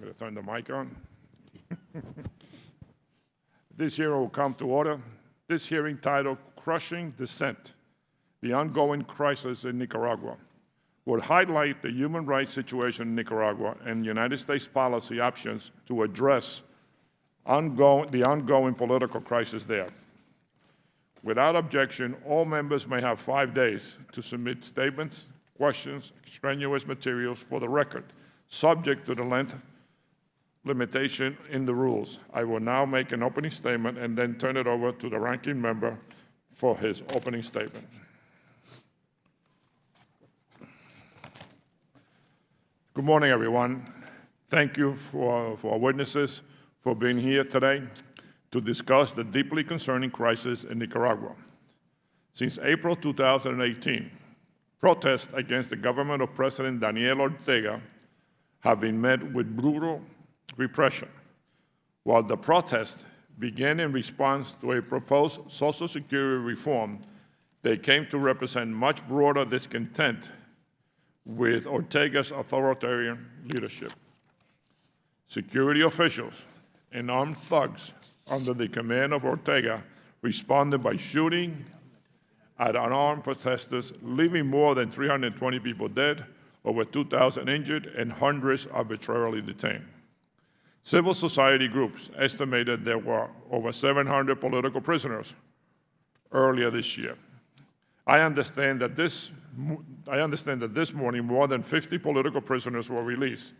I'm going to turn the mic on. This hearing will come to order. This hearing titled Crushing Dissent, the Ongoing Crisis in Nicaragua, will highlight the human rights situation in Nicaragua and United States policy options to address the ongoing political crisis there. Without objection, all members may have 5 days to submit statements, questions, extraneous materials for the record, subject to the length limitation in the rules. I will now make an opening statement and then turn it over to the ranking member for his opening statement. Good morning, everyone. Thank you for our witnesses for being here today to discuss the deeply concerning crisis in Nicaragua. Since April 2018, protests against the government of President Daniel Ortega have been met with brutal repression. While the protests began in response to a proposed Social Security reform, they came to represent much broader discontent with Ortega's authoritarian leadership. Security officials and armed thugs under the command of Ortega responded by shooting at unarmed protesters, leaving more than 320 people dead, over 2,000 injured, and hundreds arbitrarily detained. Civil society groups estimated there were over 700 political prisoners earlier this year. I understand that this morning more than 50 political prisoners were released,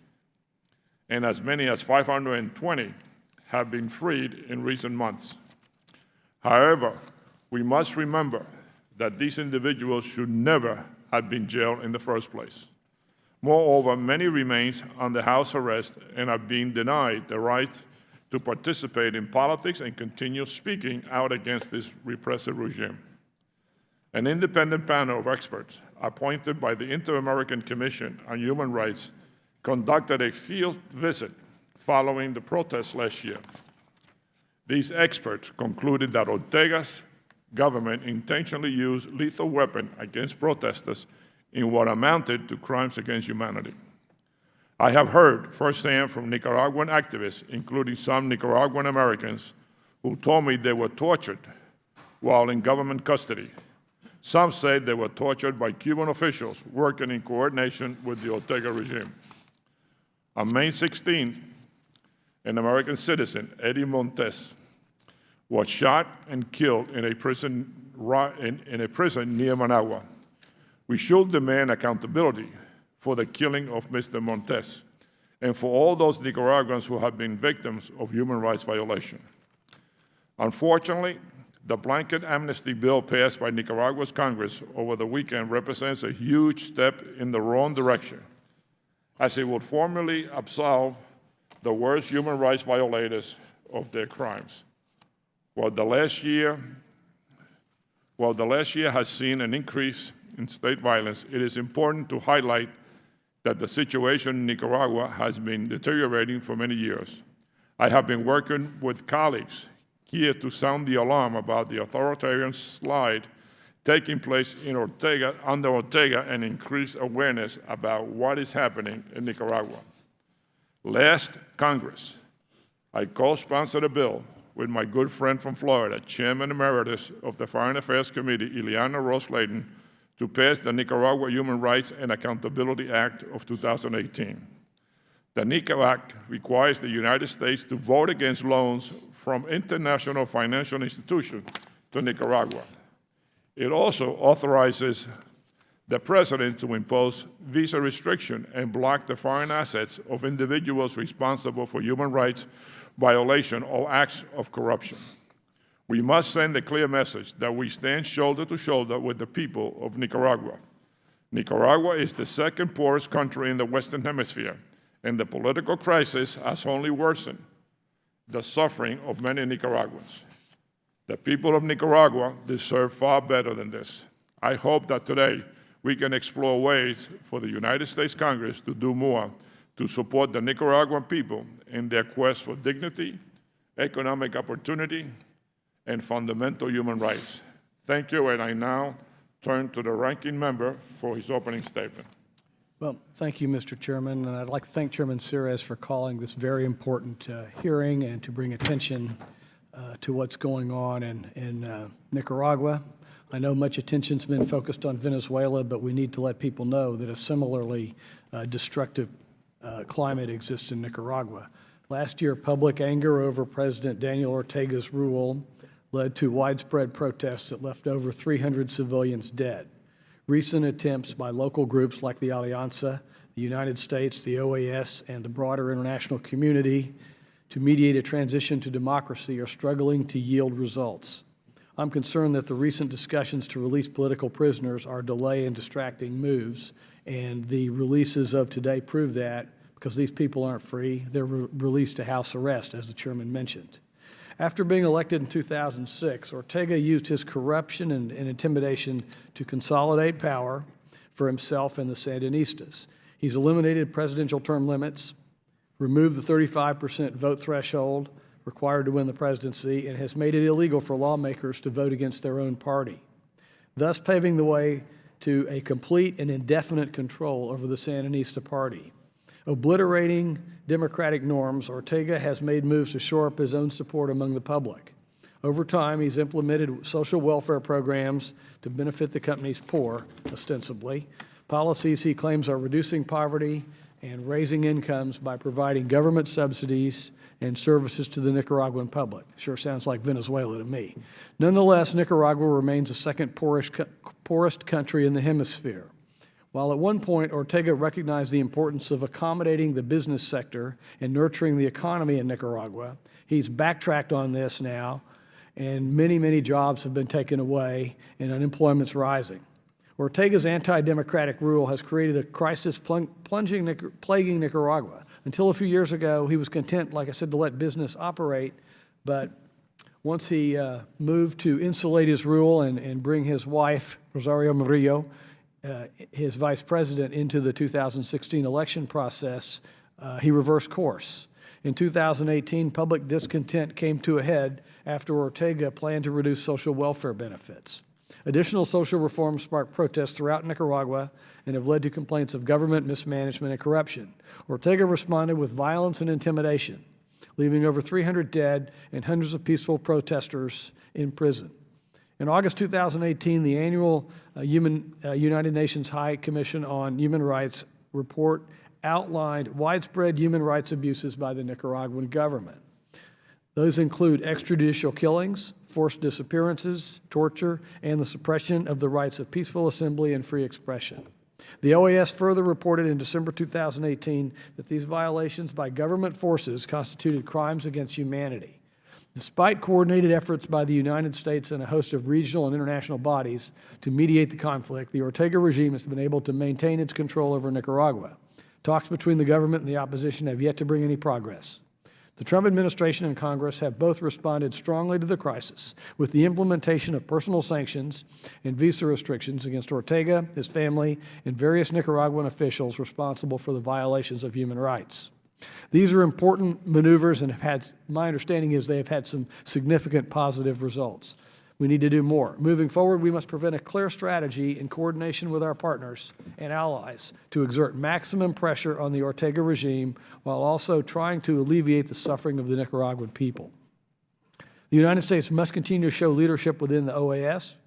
and as many as 520 have been freed in recent months. However, we must remember that these individuals should never have been jailed in the first place. Moreover, many remain under house arrest and are being denied the right to participate in politics and continue speaking out against this repressive regime. An independent panel of experts appointed by the Inter-American Commission on Human Rights conducted a field visit following the protests last year. These experts concluded that Ortega's government intentionally used lethal weapons against protesters in what amounted to crimes against humanity. I have heard firsthand from Nicaraguan activists, including some Nicaraguan Americans, who told me they were tortured while in government custody. Some said they were tortured by Cuban officials working in coordination with the Ortega regime. On May 16, an American citizen, Eddie Montes, was shot and killed in a prison near Managua. We should demand accountability for the killing of Mr. Montes and for all those Nicaraguans who have been victims of human rights violation. Unfortunately, the blanket amnesty bill passed by Nicaragua's Congress over the weekend represents a huge step in the wrong direction, as it would formally absolve the worst human rights violators of their crimes. While the last year has seen an increase in state violence, it is important to highlight that the situation in Nicaragua has been deteriorating for many years. I have been working with colleagues here to sound the alarm about the authoritarian slide taking place under Ortega and increase awareness about what is happening in Nicaragua. Last Congress, I co-sponsored a bill with my good friend from Florida, Chairman Emeritus of the Foreign Affairs Committee, Ileana Ross-Layton, to pass the Nicaragua Human Rights and Accountability Act of 2018. The NICA Act requires the United States to vote against loans from international financial institutions to Nicaragua. It also authorizes the president to impose visa restriction and block the foreign assets of individuals responsible for human rights violation or acts of corruption. We must send a clear message that we stand shoulder to shoulder with the people of Nicaragua. Nicaragua is the second poorest country in the Western Hemisphere, and the political crisis has only worsened the suffering of many Nicaraguans. The people of Nicaragua deserve far better than this. I hope that today we can explore ways for the United States Congress to do more to support the Nicaraguan people in their quest for dignity, economic opportunity, and fundamental human rights. Thank you, and I now turn to the ranking member for his opening statement. Well, thank you, Mr. Chairman, and I'd like to thank Chairman Ceres for calling this very important hearing and to bring attention to what's going on in Nicaragua. I know much attention's been focused on Venezuela, but we need to let people know that a similarly destructive climate exists in Nicaragua. Last year, public anger over President Daniel Ortega's rule led to widespread protests that left over 300 civilians dead. Recent attempts by local groups like the Alianza, the United States, the OAS, and the broader international community to mediate a transition to democracy are struggling to yield results. I'm concerned that the recent discussions to release political prisoners are delay and distracting moves, and the releases of today prove that because these people aren't free. They're released to house arrest, as the chairman mentioned. After being elected in 2006, Ortega used his corruption and intimidation to consolidate power for himself and the Sandinistas. He's eliminated presidential term limits, removed the 35% vote threshold required to win the presidency, and has made it illegal for lawmakers to vote against their own party, thus paving the way to a complete and indefinite control over the Sandinista party. Obliterating democratic norms, Ortega has made moves to shore up his own support among the public. Over time, he's implemented social welfare programs to benefit the country's poor, ostensibly, policies he claims are reducing poverty and raising incomes by providing government subsidies and services to the Nicaraguan public. Sure sounds like Venezuela to me. Nonetheless, Nicaragua remains the second poorest country in the hemisphere. While at one point Ortega recognized the importance of accommodating the business sector and nurturing the economy in Nicaragua, he's backtracked on this now, and many jobs have been taken away and unemployment's rising. Ortega's anti-democratic rule has created a crisis plaguing Nicaragua. Until a few years ago, he was content, like I said, to let business operate, but once he moved to insulate his rule and bring his wife, Rosario Murillo, his vice president, into the 2016 election process, he reversed course. In 2018, public discontent came to a head after Ortega planned to reduce social welfare benefits. Additional social reforms sparked protests throughout Nicaragua and have led to complaints of government mismanagement and corruption. Ortega responded with violence and intimidation, leaving over 300 dead and hundreds of peaceful protesters in prison. In August 2018, the annual United Nations High Commission on Human Rights report outlined widespread human rights abuses by the Nicaraguan government. Those include extrajudicial killings, forced disappearances, torture, and the suppression of the rights of peaceful assembly and free expression. The OAS further reported in December 2018 that these violations by government forces constituted crimes against humanity. Despite coordinated efforts by the United States and a host of regional and international bodies to mediate the conflict, the Ortega regime has been able to maintain its control over Nicaragua. Talks between the government and the opposition have yet to bring any progress. The Trump administration and Congress have both responded strongly to the crisis with the implementation of personal sanctions and visa restrictions against Ortega, his family, and various Nicaraguan officials responsible for the violations of human rights. These are important maneuvers and my understanding is they have had some significant positive results. We need to do more. Moving forward, we must prevent a clear strategy in coordination with our partners and allies to exert maximum pressure on the Ortega regime while also trying to alleviate the suffering of the Nicaraguan people. The United States must continue to show leadership within the OAS,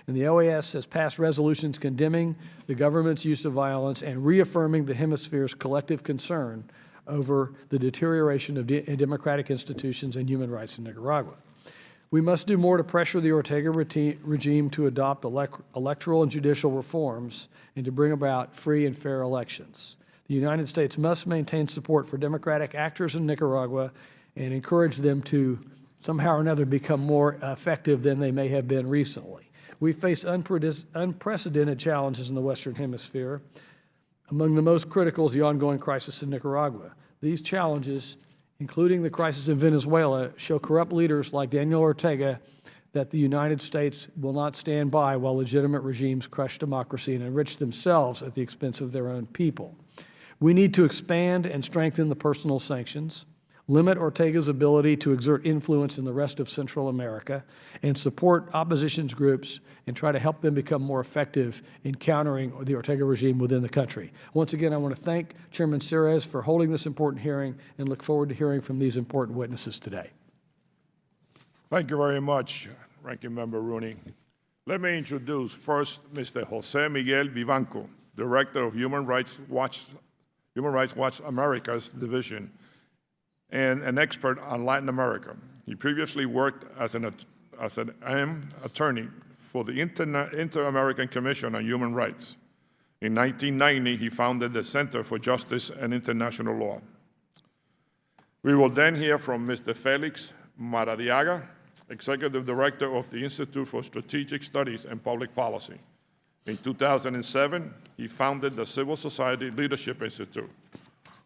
and the OAS has passed resolutions condemning the government's use of violence and reaffirming the Hemisphere's collective concern over the deterioration of democratic institutions and human rights in Nicaragua. We must do more to pressure the Ortega regime to adopt electoral and judicial reforms and to bring about free and fair elections. The United States must maintain support for democratic actors in Nicaragua and encourage them to somehow or another become more effective than they may have been recently. We face unprecedented challenges in the Western Hemisphere. Among the most critical is the ongoing crisis in Nicaragua. These challenges, including the crisis in Venezuela, show corrupt leaders like Daniel Ortega that the United States will not stand by while legitimate regimes crush democracy and enrich themselves at the expense of their own people. We need to expand and strengthen the personal sanctions. limit Ortega's ability to exert influence in the rest of Central America, and support opposition groups and try to help them become more effective in countering the Ortega regime within the country. Once again, I want to thank Chairman Ceres for holding this important hearing and look forward to hearing from these important witnesses today. Thank you very much, Ranking Member Rooney. Let me introduce first Mr. Jose Miguel Vivanco, Director of Human Rights Watch America's Division, and an expert on Latin America. He previously worked as an attorney for the Inter-American Commission on Human Rights. In 1990, he founded the Center for Justice and International Law. We will then hear from Mr. Felix Maradiaga, Executive Director of the Institute for Strategic Studies and Public Policy. In 2007, he founded the Civil Society Leadership Institute,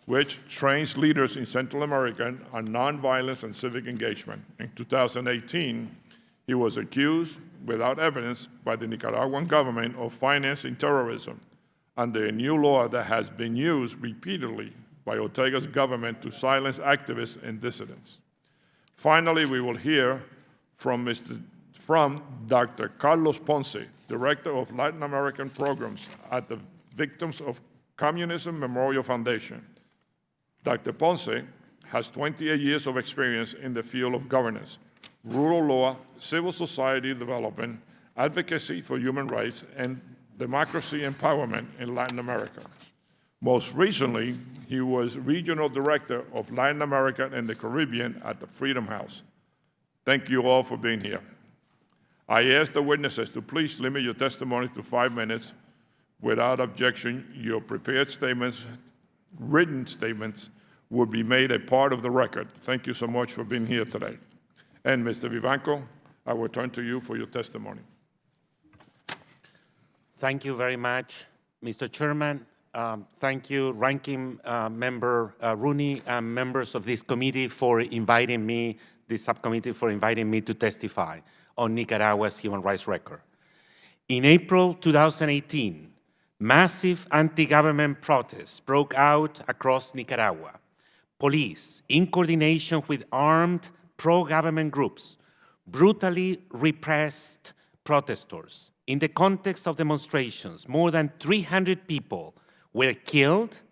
which trains leaders in Central America on nonviolence and civic engagement. In 2018, he was accused, without evidence, by the Nicaraguan government of financing terrorism under a new law that has been used repeatedly by Ortega's government to silence activists and dissidents. Finally, we will hear from Dr. Carlos Ponce, Director of Latin American Programs at the Victims of Communism Memorial Foundation. Dr. Ponce has 28 years of experience in the field of governance, rule of law, civil society development, advocacy for human rights, and democracy empowerment in Latin America. Most recently, he was Regional Director of Latin America and the Caribbean at the Freedom House. Thank you all for being here. I ask the witnesses to please limit your testimony to 5 minutes. Without objection, your prepared statements, written statements, will be made a part of the record. Thank you so much for being here today. And Mr. Vivanco, I will turn to you for your testimony. Thank you very much, Mr. Chairman. Thank you, Ranking Member Rooney, and members of this committee for inviting me, this subcommittee for inviting me to testify on Nicaragua's human rights record. In April 2018, massive anti-government protests broke out across Nicaragua. Police, in coordination with armed pro-government groups, brutally repressed protesters. In the context of demonstrations, more than 300 people were killed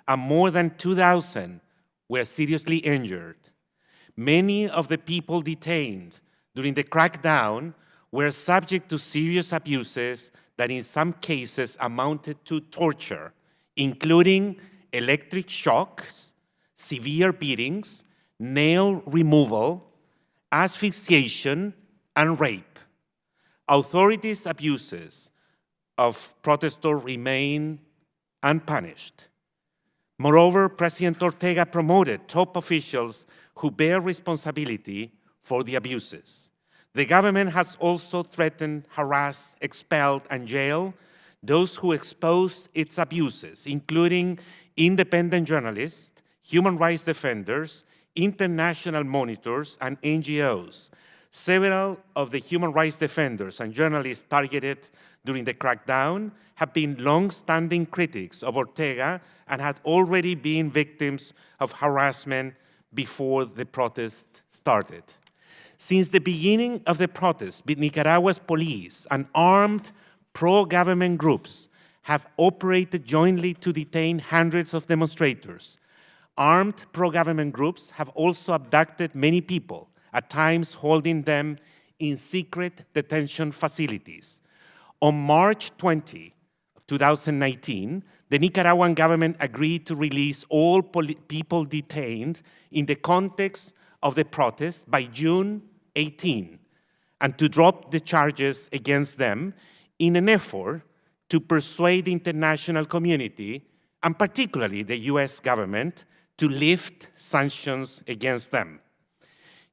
and more than 2,000 were seriously injured. Many of the people detained during the crackdown were subject to serious abuses that in some cases amounted to torture, including electric shocks, severe beatings, nail removal, asphyxiation, and rape. Authorities' abuses of protesters remain unpunished. Moreover, President Ortega promoted top officials who bear responsibility for the abuses. The government has also threatened, harassed, expelled, and jailed those who expose its abuses, including independent journalists, human rights defenders, international monitors, and NGOs. Several of the human rights defenders and journalists targeted during the crackdown have been long-standing critics of Ortega and had already been victims of harassment before the protest started. Since the beginning of the protest, Nicaragua's police and armed pro-government groups have operated jointly to detain hundreds of demonstrators. Armed pro-government groups have also abducted many people, at times holding them in secret detention facilities. On March 20, 2019, the Nicaraguan government agreed to release all people detained in the context of the protest by June 18, and to drop the charges against them in an effort to persuade the international community, and particularly the US government, to lift sanctions against them.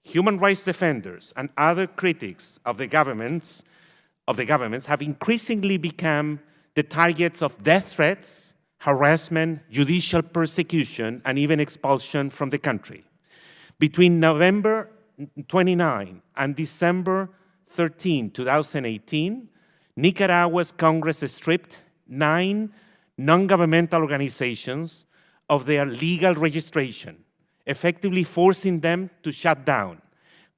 Human rights defenders and other critics of the governments have increasingly become the targets of death threats, harassment, judicial persecution, and even expulsion from the country. Between November 29 and December 13, 2018, Nicaragua's Congress stripped 9 non-governmental organizations of their legal registration, effectively forcing them to shut down.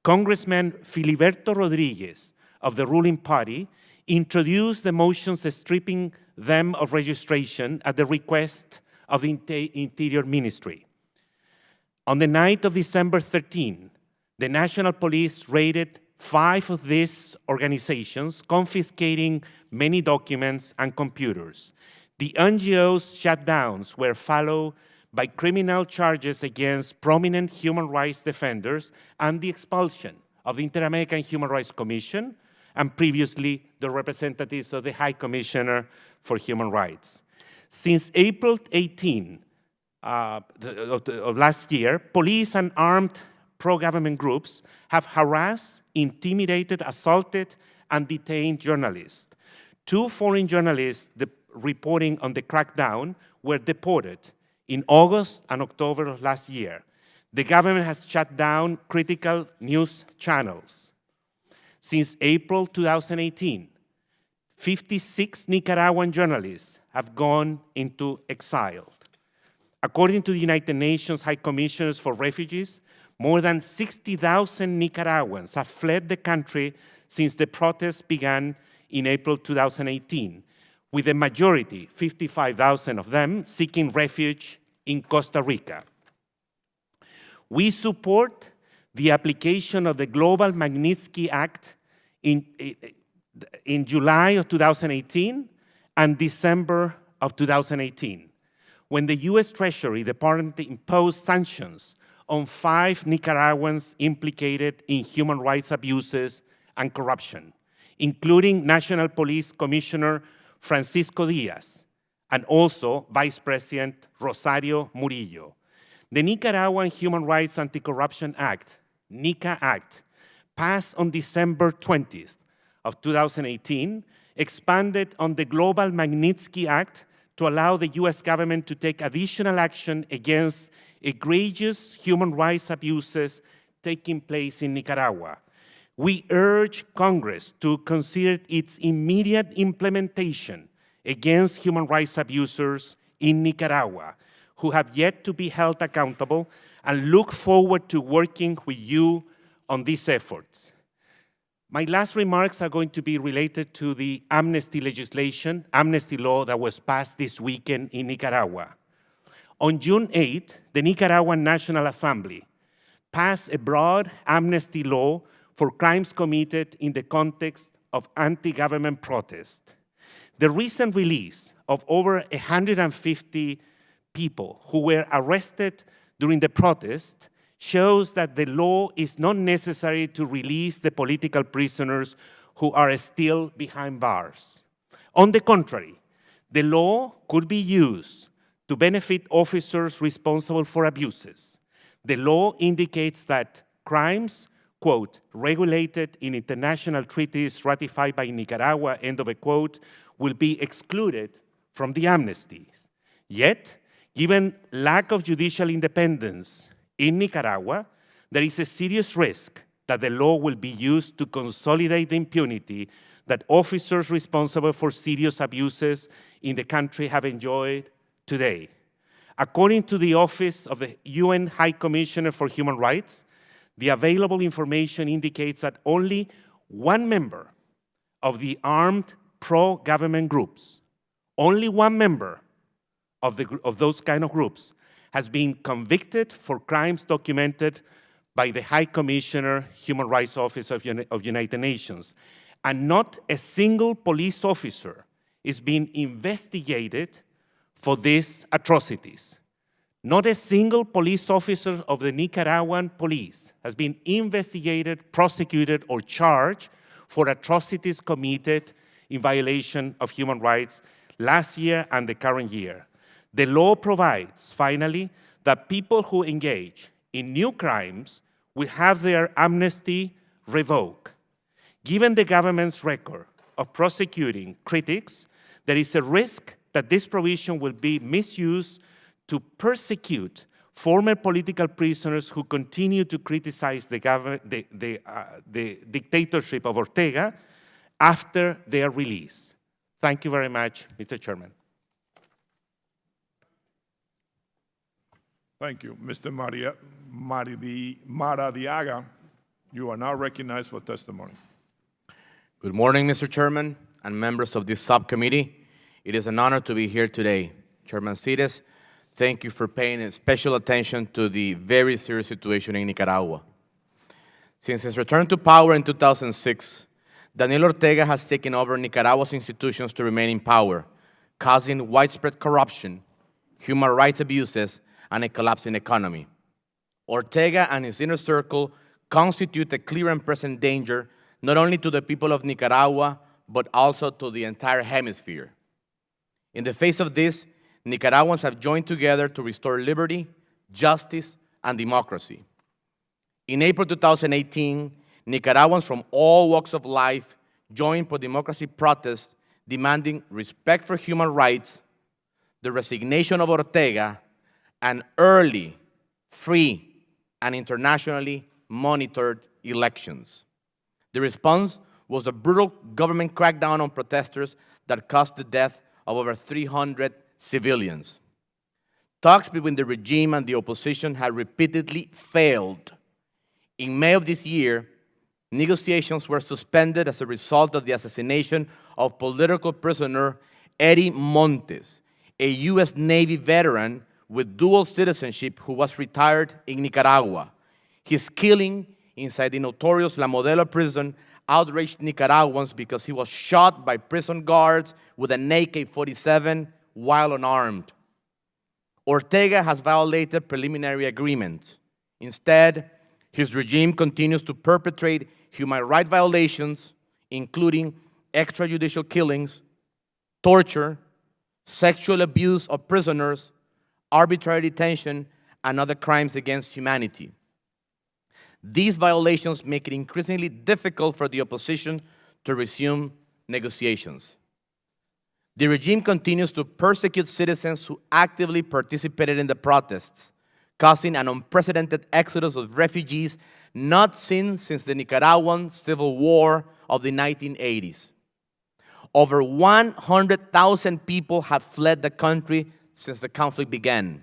Congressman Filiberto Rodriguez of the ruling party introduced the motions stripping them of registration at the request of the Interior Ministry. On the night of December 13, the National Police raided 5 of these organizations, confiscating many documents and computers. The NGOs' shutdowns were followed by criminal charges against prominent human rights defenders and the expulsion of the Inter-American Human Rights Commission and previously the representatives of the High Commissioner for Human Rights. Since April 18 of last year, police and armed pro-government groups have harassed, intimidated, assaulted, and detained journalists. 2 foreign journalists reporting on the crackdown were deported in August and October of last year. The government has shut down critical news channels. Since April 2018, 56 Nicaraguan journalists have gone into exile. According to the United Nations High Commissioners for Refugees, more than 60,000 Nicaraguans have fled the country since the protests began in April 2018, with the majority, 55,000 of them, seeking refuge in Costa Rica. We support the application of the Global Magnitsky Act in July of 2018 and December of 2018, when the US Treasury Department imposed sanctions on 5 Nicaraguans implicated in human rights abuses and corruption, including National Police Commissioner Francisco Diaz and also Vice President Rosario Murillo. The Nicaraguan Human Rights Anti-Corruption Act, NICA Act, passed on December 20th of 2018, expanded on the Global Magnitsky Act to allow the US government to take additional action against egregious human rights abuses taking place in Nicaragua. We urge Congress to consider its immediate implementation against human rights abusers in Nicaragua who have yet to be held accountable, and look forward to working with you on these efforts. My last remarks are going to be related to the amnesty legislation, amnesty law that was passed this weekend in Nicaragua. On June 8, the Nicaraguan National Assembly passed a broad amnesty law for crimes committed in the context of anti-government protest. The recent release of over 150 people who were arrested during the protest shows that the law is not necessary to release the political prisoners who are still behind bars. On the contrary, the law could be used to benefit officers responsible for abuses. The law indicates that crimes, quote, regulated in international treaties ratified by Nicaragua, end of a quote, will be excluded from the amnesties. Yet, given lack of judicial independence in Nicaragua, there is a serious risk that the law will be used to consolidate the impunity that officers responsible for serious abuses in the country have enjoyed today. According to the Office of the UN High Commissioner for Human Rights, the available information indicates that only 1 member of the armed pro-government groups, only 1 member of those kind of groups has been convicted for crimes documented by the High Commissioner, Human Rights Office of United Nations. And not a single police officer is being investigated for these atrocities. Not a single police officer of the Nicaraguan police has been investigated, prosecuted, or charged for atrocities committed in violation of human rights last year and the current year. The law provides, finally, that people who engage in new crimes will have their amnesty revoked. Given the government's record of prosecuting critics, there is a risk that this provision will be misused to persecute former political prisoners who continue to criticize the dictatorship of Ortega after their release. Thank you very much, Mr. Chairman. Thank you. Mr. Maradiaga, you are now recognized for testimony. Good morning, Mr. Chairman and members of this subcommittee. It is an honor to be here today. Chairman Cires, thank you for paying special attention to the very serious situation in Nicaragua. Since his return to power in 2006, Daniel Ortega has taken over Nicaragua's institutions to remain in power, causing widespread corruption, human rights abuses, and a collapsing economy. Ortega and his inner circle constitute a clear and present danger not only to the people of Nicaragua, but also to the entire hemisphere. In the face of this, Nicaraguans have joined together to restore liberty, justice, and democracy. In April 2018, Nicaraguans from all walks of life joined pro-democracy protests demanding respect for human rights, the resignation of Ortega, and early, free, and internationally monitored elections. The response was a brutal government crackdown on protesters that caused the death of over 300 civilians. Talks between the regime and the opposition had repeatedly failed. In May of this year, negotiations were suspended as a result of the assassination of political prisoner Eddie Montes, a U.S. Navy veteran with dual citizenship who was retired in Nicaragua. His killing inside the notorious La Modelo prison outraged Nicaraguans because he was shot by prison guards with an AK-47 while unarmed. Ortega has violated preliminary agreements. Instead, his regime continues to perpetrate human rights violations, including extrajudicial killings, torture, sexual abuse of prisoners, arbitrary detention, and other crimes against humanity. These violations make it increasingly difficult for the opposition to resume negotiations. The regime continues to persecute citizens who actively participated in the protests, causing an unprecedented exodus of refugees not seen since the Nicaraguan Civil War of the 1980s. Over 100,000 people have fled the country since the conflict began.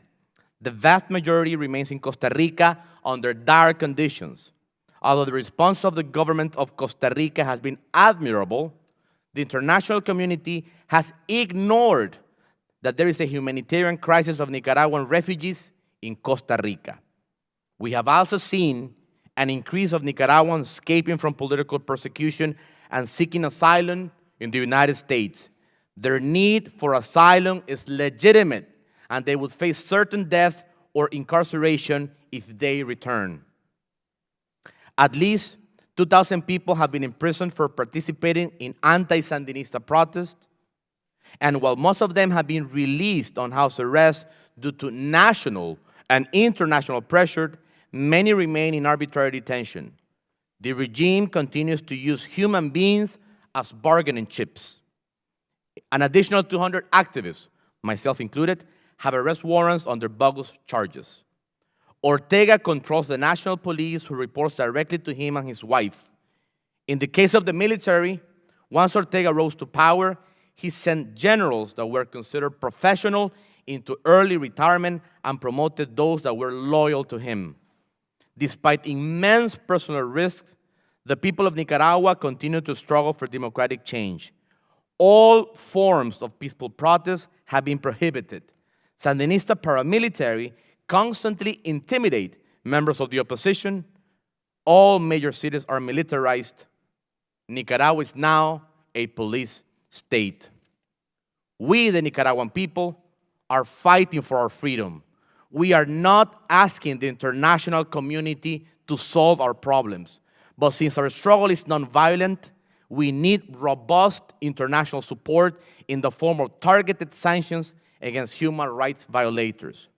The vast majority remains in Costa Rica under dire conditions. Although the response of the government of Costa Rica has been admirable, the international community has ignored that there is a humanitarian crisis of Nicaraguan refugees in Costa Rica. We have also seen an increase of Nicaraguans escaping from political persecution and seeking asylum in the United States. Their need for asylum is legitimate, and they would face certain death or incarceration if they return. At least 2,000 people have been imprisoned for participating in anti-Sandinista protests, and while most of them have been released on house arrest due to national and international pressure, many remain in arbitrary detention. The regime continues to use human beings as bargaining chips. An additional 200 activists, myself included, have arrest warrants under bogus charges. Ortega controls the national police, who reports directly to him and his wife. In the case of the military, once Ortega rose to power, he sent generals that were considered professional into early retirement and promoted those that were loyal to him. Despite immense personal risks, the people of Nicaragua continue to struggle for democratic change. All forms of peaceful protest have been prohibited. Sandinista paramilitary constantly intimidate members of the opposition. All major cities are militarized. Nicaragua is now a police state. We, the Nicaraguan people, are fighting for our freedom. We are not asking the international community to solve our problems. But since our struggle is nonviolent, we need robust international support in the form of targeted sanctions against human rights violators.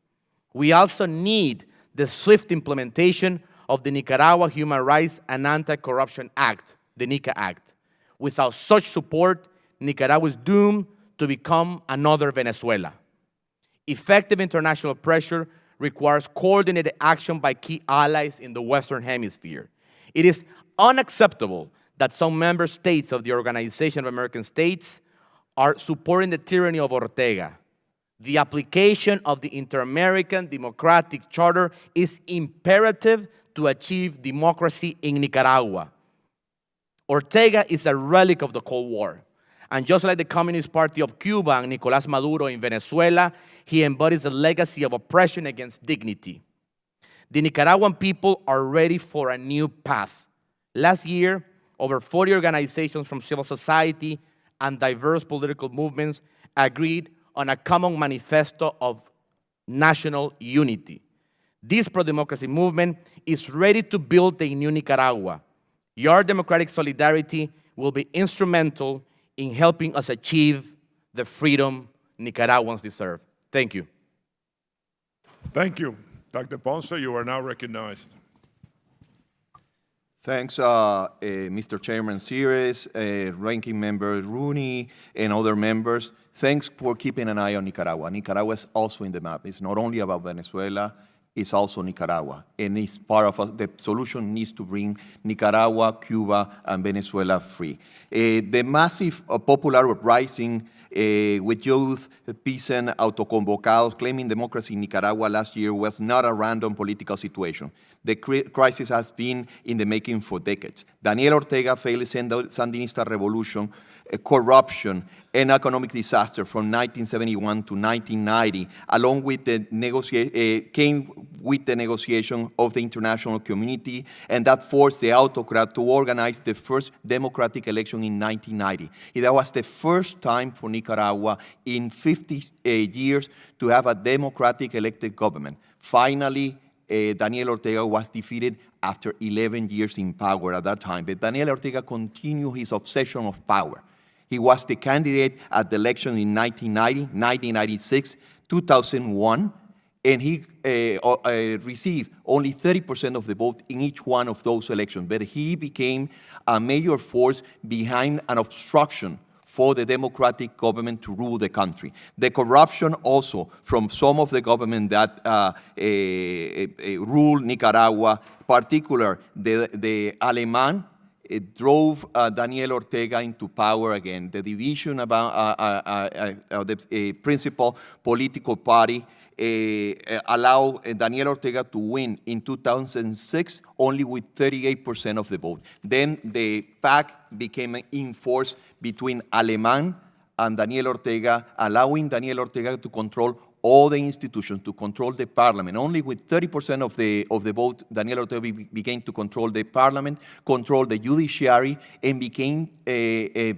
We also need the swift implementation of the Nicaragua Human Rights and Anti-Corruption Act, the NICA Act. Without such support, Nicaragua is doomed to become another Venezuela. Effective international pressure requires coordinated action by key allies in the Western Hemisphere. It is unacceptable that some member states of the Organization of American States are supporting the tyranny of Ortega. The application of the Inter-American Democratic Charter is imperative to achieve democracy in Nicaragua. Ortega is a relic of the Cold War. And just like the Communist Party of Cuba and Nicolás Maduro in Venezuela, he embodies a legacy of oppression against dignity. The Nicaraguan people are ready for a new path. Last year, over 40 organizations from civil society and diverse political movements agreed on a common manifesto of national unity. This pro-democracy movement is ready to build a new Nicaragua. Your democratic solidarity will be instrumental in helping us achieve the freedom Nicaraguans deserve. Thank you. Thank you. Dr. Ponce, you are now recognized. Thanks, Mr. Chairman Sears, Ranking Member Rooney, and other members. Thanks for keeping an eye on Nicaragua. Nicaragua is also in the map. It's not only about Venezuela, it's also Nicaragua. And it's part of the solution needs to bring Nicaragua, Cuba, and Venezuela free. The massive popular uprising with youth, peasant, autoconvocados claiming democracy in Nicaragua last year was not a random political situation. The crisis has been in the making for decades. Daniel Ortega failed Sandinista revolution, corruption, and economic disaster from 1971 to 1990, along with the came with the negotiation of the international community, and that forced the autocrat to organize the first democratic election in 1990. That was the first time for Nicaragua in 50 years to have a democratic elected government. Finally, Daniel Ortega was defeated after 11 years in power at that time. But Daniel Ortega continued his obsession of power. He was the candidate at the election in 1990, 1996, 2001, and he received only 30% of the vote in each one of those elections. But he became a major force behind an obstruction for the democratic government to rule the country. The corruption also from some of the government that ruled Nicaragua, particular the Alemán, it drove Daniel Ortega into power again. The division about the principal political party allowed Daniel Ortega to win in 2006 only with 38% of the vote. Then the pact became enforced between Alemán and Daniel Ortega, allowing Daniel Ortega to control all the institutions, to control the parliament. Only with 30% of the vote, Daniel Ortega began to control the parliament, control the judiciary, and became the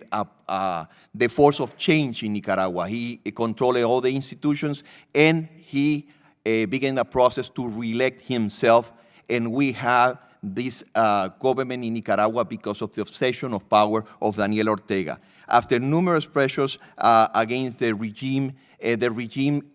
force of change in Nicaragua. He controlled all the institutions, and he began a process to re-elect himself, and we have this government in Nicaragua because of the obsession of power of Daniel Ortega. After numerous pressures against the regime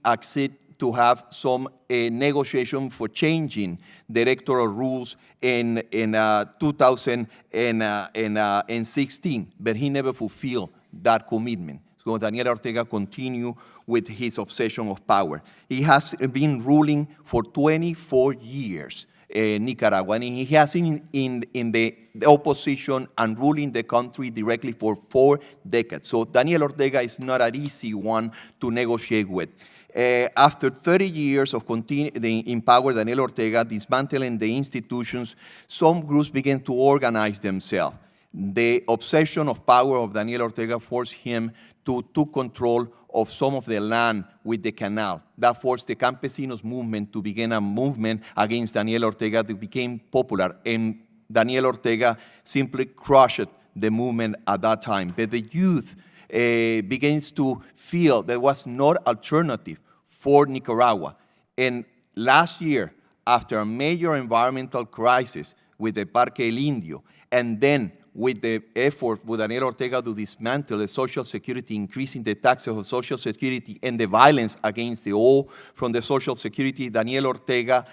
acceded to have some negotiation for changing the electoral rules in 2016, but he never fulfilled that commitment. So Daniel Ortega continued with his obsession of power. He has been ruling for 24 years. Nicaragua, and he has been in the opposition and ruling the country directly for 4 decades. So Daniel Ortega is not an easy one to negotiate with. After 30 years of in power, Daniel Ortega dismantling the institutions, some groups began to organize themselves. The obsession of power of Daniel Ortega forced him to take control of some of the land with the canal. That forced the campesinos movement to begin a movement against Daniel Ortega that became popular. And Daniel Ortega simply crushed the movement at that time. But the youth begins to feel there was no alternative for Nicaragua. And last year, after a major environmental crisis with the Parque El Indio, and then with the effort with Daniel Ortega to dismantle the Social Security, increasing the taxes of Social Security and the violence against the old from the Social Security, Daniel Ortega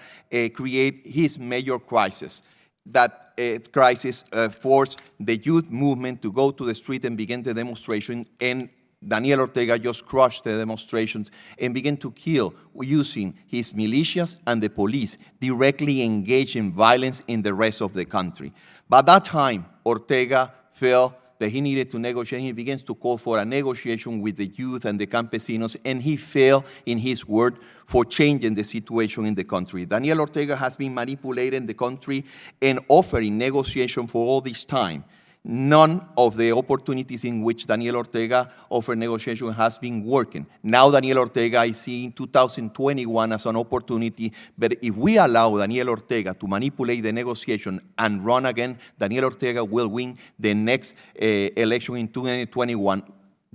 created his major crisis. That crisis forced the youth movement to go to the street and begin the demonstration, and Daniel Ortega just crushed the demonstrations and began to kill using his militias and the police, directly engaged in violence in the rest of the country. By that time, Ortega felt that he needed to negotiate. He begins to call for a negotiation with the youth and the campesinos, and he failed in his word for changing the situation in the country. Daniel Ortega has been manipulating the country and offering negotiation for all this time. None of the opportunities in which Daniel Ortega offered negotiation has been working. Now Daniel Ortega is seeing 2021 as an opportunity, but if we allow Daniel Ortega to manipulate the negotiation and run again, Daniel Ortega will win the next election in 2021.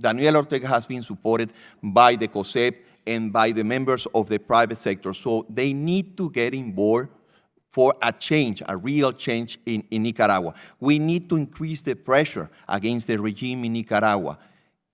Daniel Ortega has been supported by the COSEP and by the members of the private sector, so they need to get involved for a change, a real change in Nicaragua. We need to increase the pressure against the regime in Nicaragua.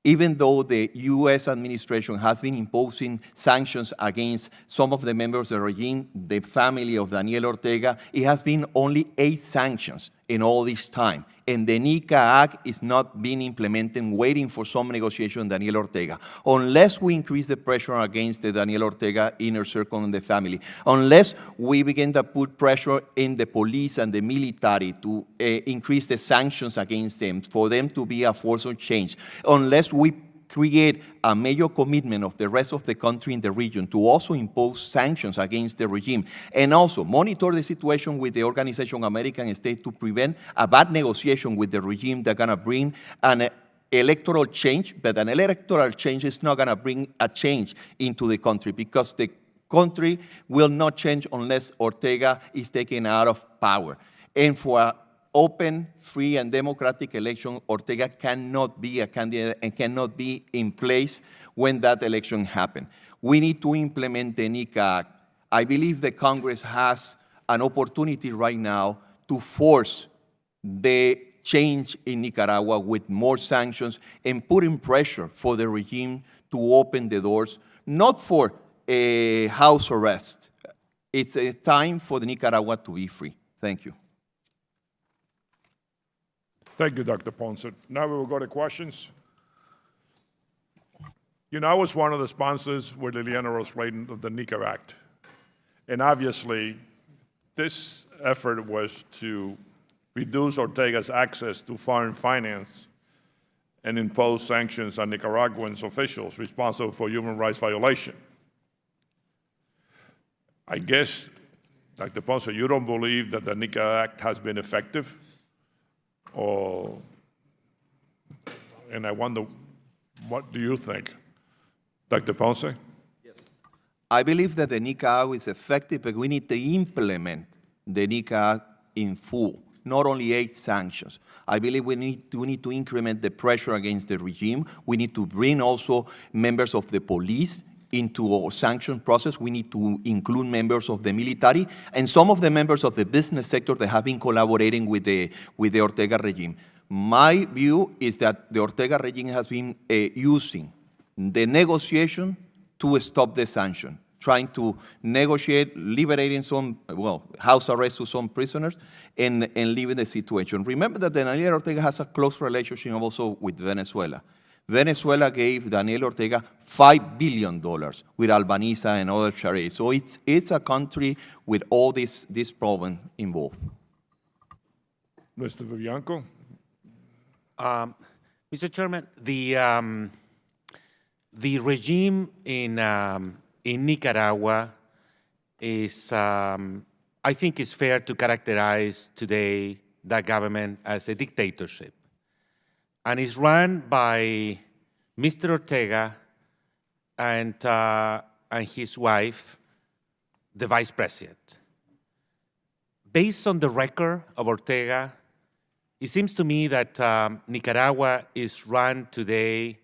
Even though the U.S. administration has been imposing sanctions against some of the members of the regime, the family of Daniel Ortega, it has been only 8 sanctions in all this time. And the NICA Act is not being implemented, waiting for some negotiation with Daniel Ortega. Unless we increase the pressure against the Daniel Ortega inner circle and the family, unless we begin to put pressure in the police and the military to increase the sanctions against them, for them to be a force of change, unless we create a major commitment of the rest of the country in the region to also impose sanctions against the regime and also monitor the situation with the Organization of American States to prevent a bad negotiation with the regime that's going to bring an electoral change, but an electoral change is not going to bring a change into the country because the country will not change unless Ortega is taken out of power. And for an open, free, and democratic election, Ortega cannot be a candidate and cannot be in place when that election happens. We need to implement the NICA Act. I believe the Congress has an opportunity right now to force the change in Nicaragua with more sanctions and putting pressure for the regime to open the doors, not for a house arrest. It's a time for the Nicaragua to be free. Thank you. Thank you, Dr. Ponce. Now we will go to questions. You know, I was one of the sponsors with Liliana Rose-Layton of the NICA Act. And obviously, this effort was to reduce Ortega's access to foreign finance and impose sanctions on Nicaraguan officials responsible for human rights violation. I guess, Dr. Ponce, you don't believe that the NICA Act has been effective? And I wonder, what do you think? Dr. Ponce? I believe that the NICA Act is effective, but we need to implement the NICA Act in full, not only 8 sanctions. I believe we need to increment the pressure against the regime. We need to bring also members of the police into our sanction process. We need to include members of the military and some of the members of the business sector that have been collaborating with the Ortega regime. My view is that the Ortega regime has been using the negotiation to stop the sanction, trying to negotiate, liberating some, house arrest to some prisoners and leaving the situation. Remember that Daniel Ortega has a close relationship also with Venezuela. Venezuela gave Daniel Ortega $5 billion with Albanesa and other charities. So it's a country with all this problem involved. Mr. Vivanco? Mr. Chairman, the regime in Nicaragua is, I think it's fair to characterize today that government as a dictatorship. And it's run by Mr. Ortega and his wife, the vice president. Based on the record of Ortega, it seems to me that Nicaragua is run today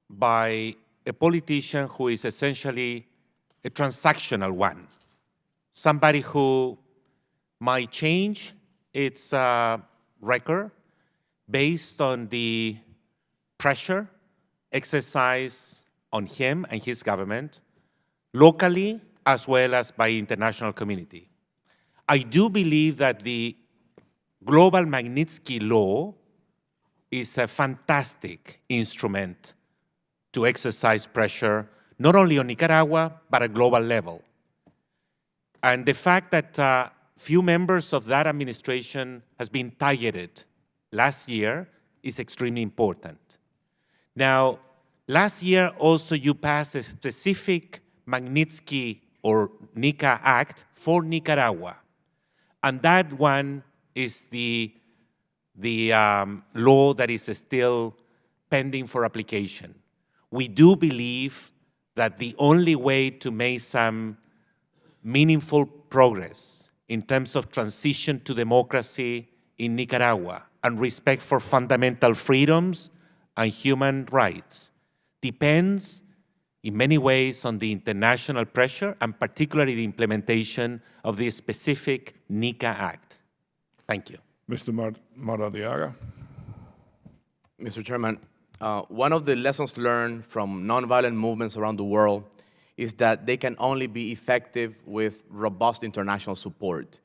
by a politician who is essentially a transactional one, somebody who might change its record based on the pressure exercised on him and his government, locally as well as by international community. I do believe that the global Magnitsky Law is a fantastic instrument to exercise pressure, not only on Nicaragua, but at a global level. And the fact that few members of that administration has been targeted last year is extremely important. Now, last year also you passed a specific Magnitsky or NICA Act for Nicaragua. And that one is the law that is still pending for application. We do believe that the only way to make some meaningful progress in terms of transition to democracy in Nicaragua and respect for fundamental freedoms and human rights depends in many ways on the international pressure and particularly the implementation of the specific NICA Act. Thank you. Mr. Maradiaga. Mr. Chairman, one of the lessons learned from nonviolent movements around the world is that they can only be effective with robust international support.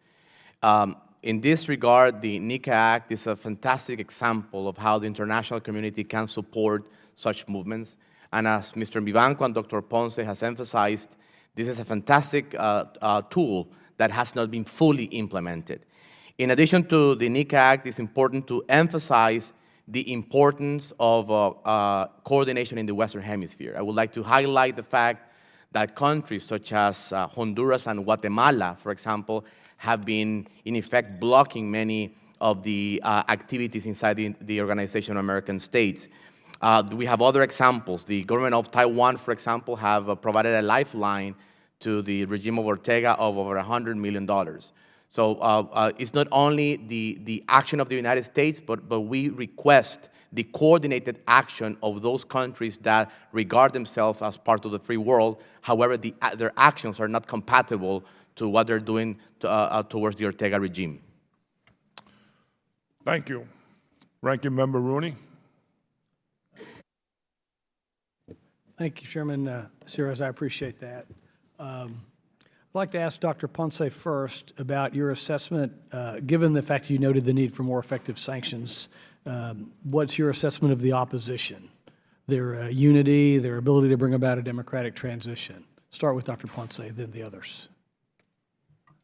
In this regard, the NICA Act is a fantastic example of how the international community can support such movements. And as Mr. Vivanco and Dr. Ponce has emphasized, this is a fantastic tool that has not been fully implemented. In addition to the NICA Act, it's important to emphasize the importance of coordination in the Western Hemisphere. I would like to highlight the fact that countries such as Honduras and Guatemala, for example, have been, in effect, blocking many of the activities inside the Organization of American States. We have other examples. The government of Taiwan, for example, have provided a lifeline to the regime of Ortega of over $100 million. So it's not only the action of the United States, but we request the coordinated action of those countries that regard themselves as part of the free world. However, their actions are not compatible to what they're doing towards the Ortega regime. Thank you. Ranking Member Rooney. Thank you, Chairman Sears. I appreciate that. I'd like to ask Dr. Ponce first about your assessment, given the fact you noted the need for more effective sanctions. What's your assessment of the opposition, their unity, their ability to bring about a democratic transition? Start with Dr. Ponce, then the others.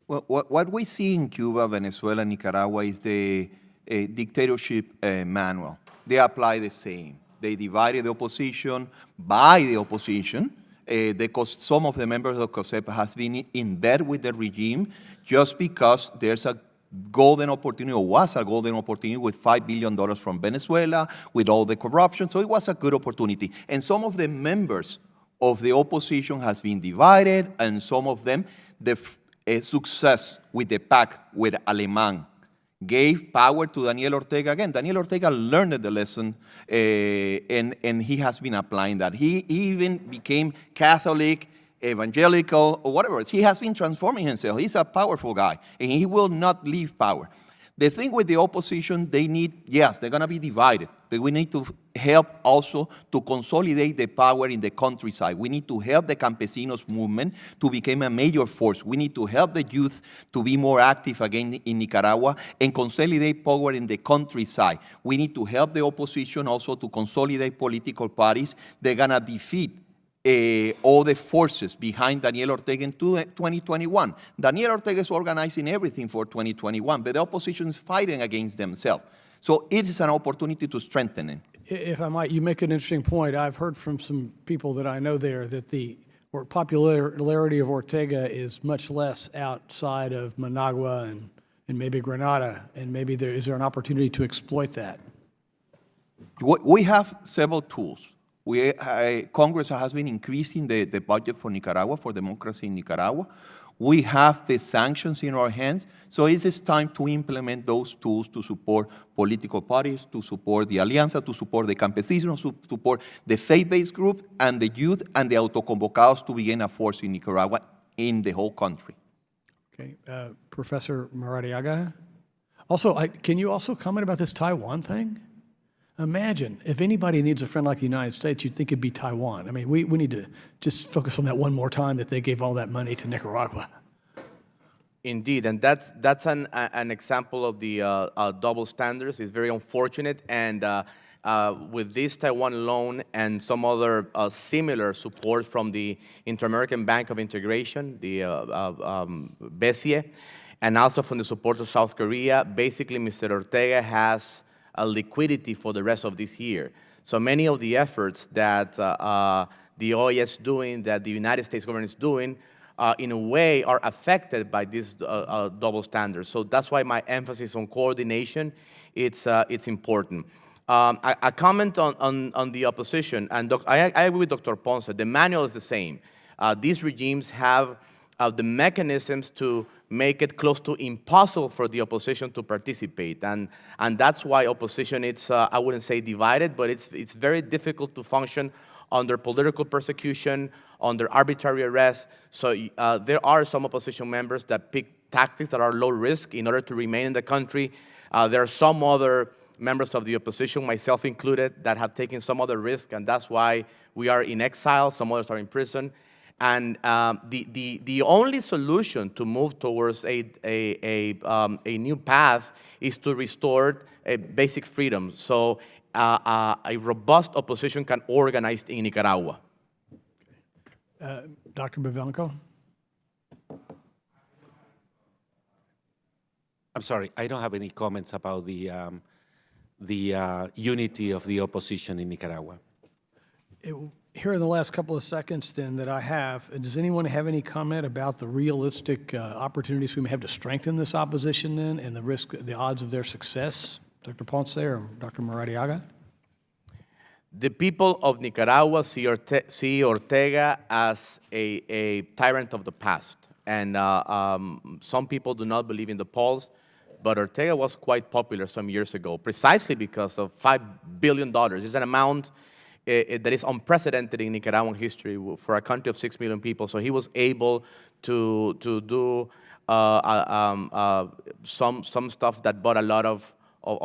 Well, what we see in Cuba, Venezuela, Nicaragua is the dictatorship manual. They apply the same. They divided the opposition by the opposition. Some of the members of COSEPA has been in bed with the regime just because there's a golden opportunity, or was a golden opportunity with $5 billion from Venezuela, with all the corruption, so it was a good opportunity. And some of the members of the opposition has been divided, and some of them, the success with the pact with Alemán gave power to Daniel Ortega again. Daniel Ortega learned the lesson, and he has been applying that. He even became Catholic, evangelical, or whatever. He has been transforming himself. He's a powerful guy, and he will not leave power. The thing with the opposition, they need, yes, they're going to be divided, but we need to help also to consolidate the power in the countryside. We need to help the campesinos movement to become a major force. We need to help the youth to be more active again in Nicaragua and consolidate power in the countryside. We need to help the opposition also to consolidate political parties. They're going to defeat all the forces behind Daniel Ortega in 2021. Daniel Ortega is organizing everything for 2021, but the opposition is fighting against themselves. So it is an opportunity to strengthen it. If I might, you make an interesting point. I've heard from some people that I know there that the popularity of Ortega is much less outside of Managua and maybe Grenada, and maybe is there an opportunity to exploit that? We have several tools. Congress has been increasing the budget for Nicaragua, for democracy in Nicaragua. We have the sanctions in our hands, so it is time to implement those tools to support political parties, to support the Alianza, to support the campesinos, to support the faith-based group and the youth and the autoconvocados to begin a force in Nicaragua in the whole country. Okay, Professor Maradiaga. Also, can you also comment about this Taiwan thing? Imagine, if anybody needs a friend like the United States, you'd think it'd be Taiwan. I mean, we need to just focus on that one more time, that they gave all that money to Nicaragua. Indeed, and that's an example of the double standards. It's very unfortunate, and with this Taiwan loan and some other similar support from the Inter-American Bank of Integration, the BESIE, and also from the support of South Korea, basically Mr. Ortega has liquidity for the rest of this year. So many of the efforts that the OAS is doing, that the United States government is doing, in a way are affected by this double standard. So that's why my emphasis on coordination, it's important. A comment on the opposition, and I agree with Dr. Ponce, the manual is the same. These regimes have the mechanisms to make it close to impossible for the opposition to participate. And that's why opposition, it's, I wouldn't say divided, but it's very difficult to function under political persecution, under arbitrary arrest. So there are some opposition members that pick tactics that are low risk in order to remain in the country. There are some other members of the opposition, myself included, that have taken some other risk, and that's why we are in exile, some others are in prison. And the only solution to move towards a new path is to restore basic freedom, so a robust opposition can organize in Nicaragua. Dr. Vivanco? I'm sorry, I don't have any comments about the unity of the opposition in Nicaragua. Here in the last couple of seconds then that I have, does anyone have any comment about the realistic opportunities we may have to strengthen this opposition then and the odds of their success? Dr. Ponce or Dr. Maradiaga? The people of Nicaragua see Ortega as a tyrant of the past. And some people do not believe in the polls, but Ortega was quite popular some years ago, precisely because of $5 billion. It's an amount that is unprecedented in Nicaraguan history for a country of 6 million people. So he was able to do some stuff that brought a lot of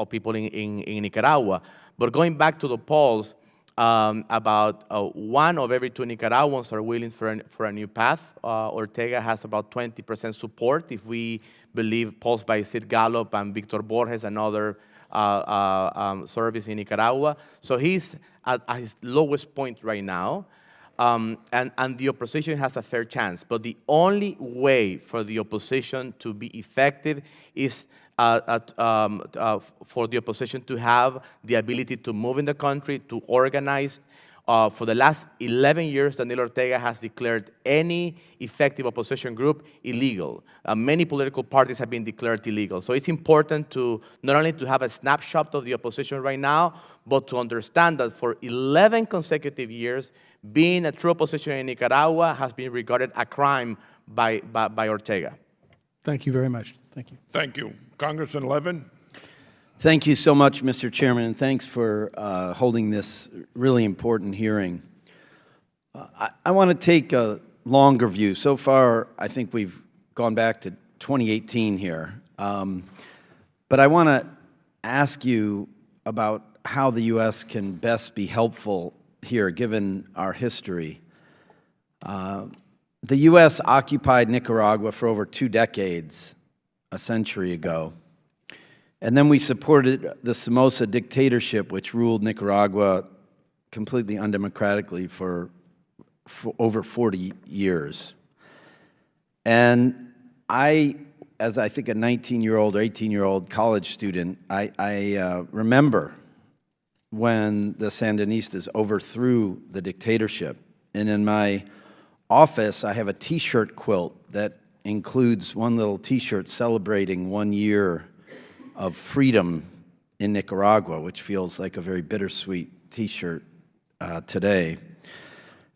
people in Nicaragua. But going back to the polls, about 1 of every 2 Nicaraguans are willing for a new path. Ortega has about 20% support if we believe polls by Sid Gallup and Victor Borges and other surveys in Nicaragua. So he's at his lowest point right now. And the opposition has a fair chance. But the only way for the opposition to be effective is for the opposition to have the ability to move in the country, to organize. For the last 11 years, Daniel Ortega has declared any effective opposition group illegal. Many political parties have been declared illegal. So it's important to not only to have a snapshot of the opposition right now, but to understand that for 11 consecutive years, being a true opposition in Nicaragua has been regarded a crime by Ortega. Thank you very much. Thank you. Thank you. Congressman Levin. Thank you so much, Mr. Chairman, and thanks for holding this really important hearing. I want to take a longer view. So far, I think we've gone back to 2018 here. But I want to ask you about how the U.S. can best be helpful here, given our history. The U.S. occupied Nicaragua for over 2 decades, a century ago. And then we supported the Somoza dictatorship, which ruled Nicaragua completely undemocratically for over 40 years. And as I think a 19-year-old or 18-year-old college student, I remember when the Sandinistas overthrew the dictatorship. And in my office, I have a T-shirt quilt that includes one little T-shirt celebrating 1 year of freedom in Nicaragua, which feels like a very bittersweet T-shirt today.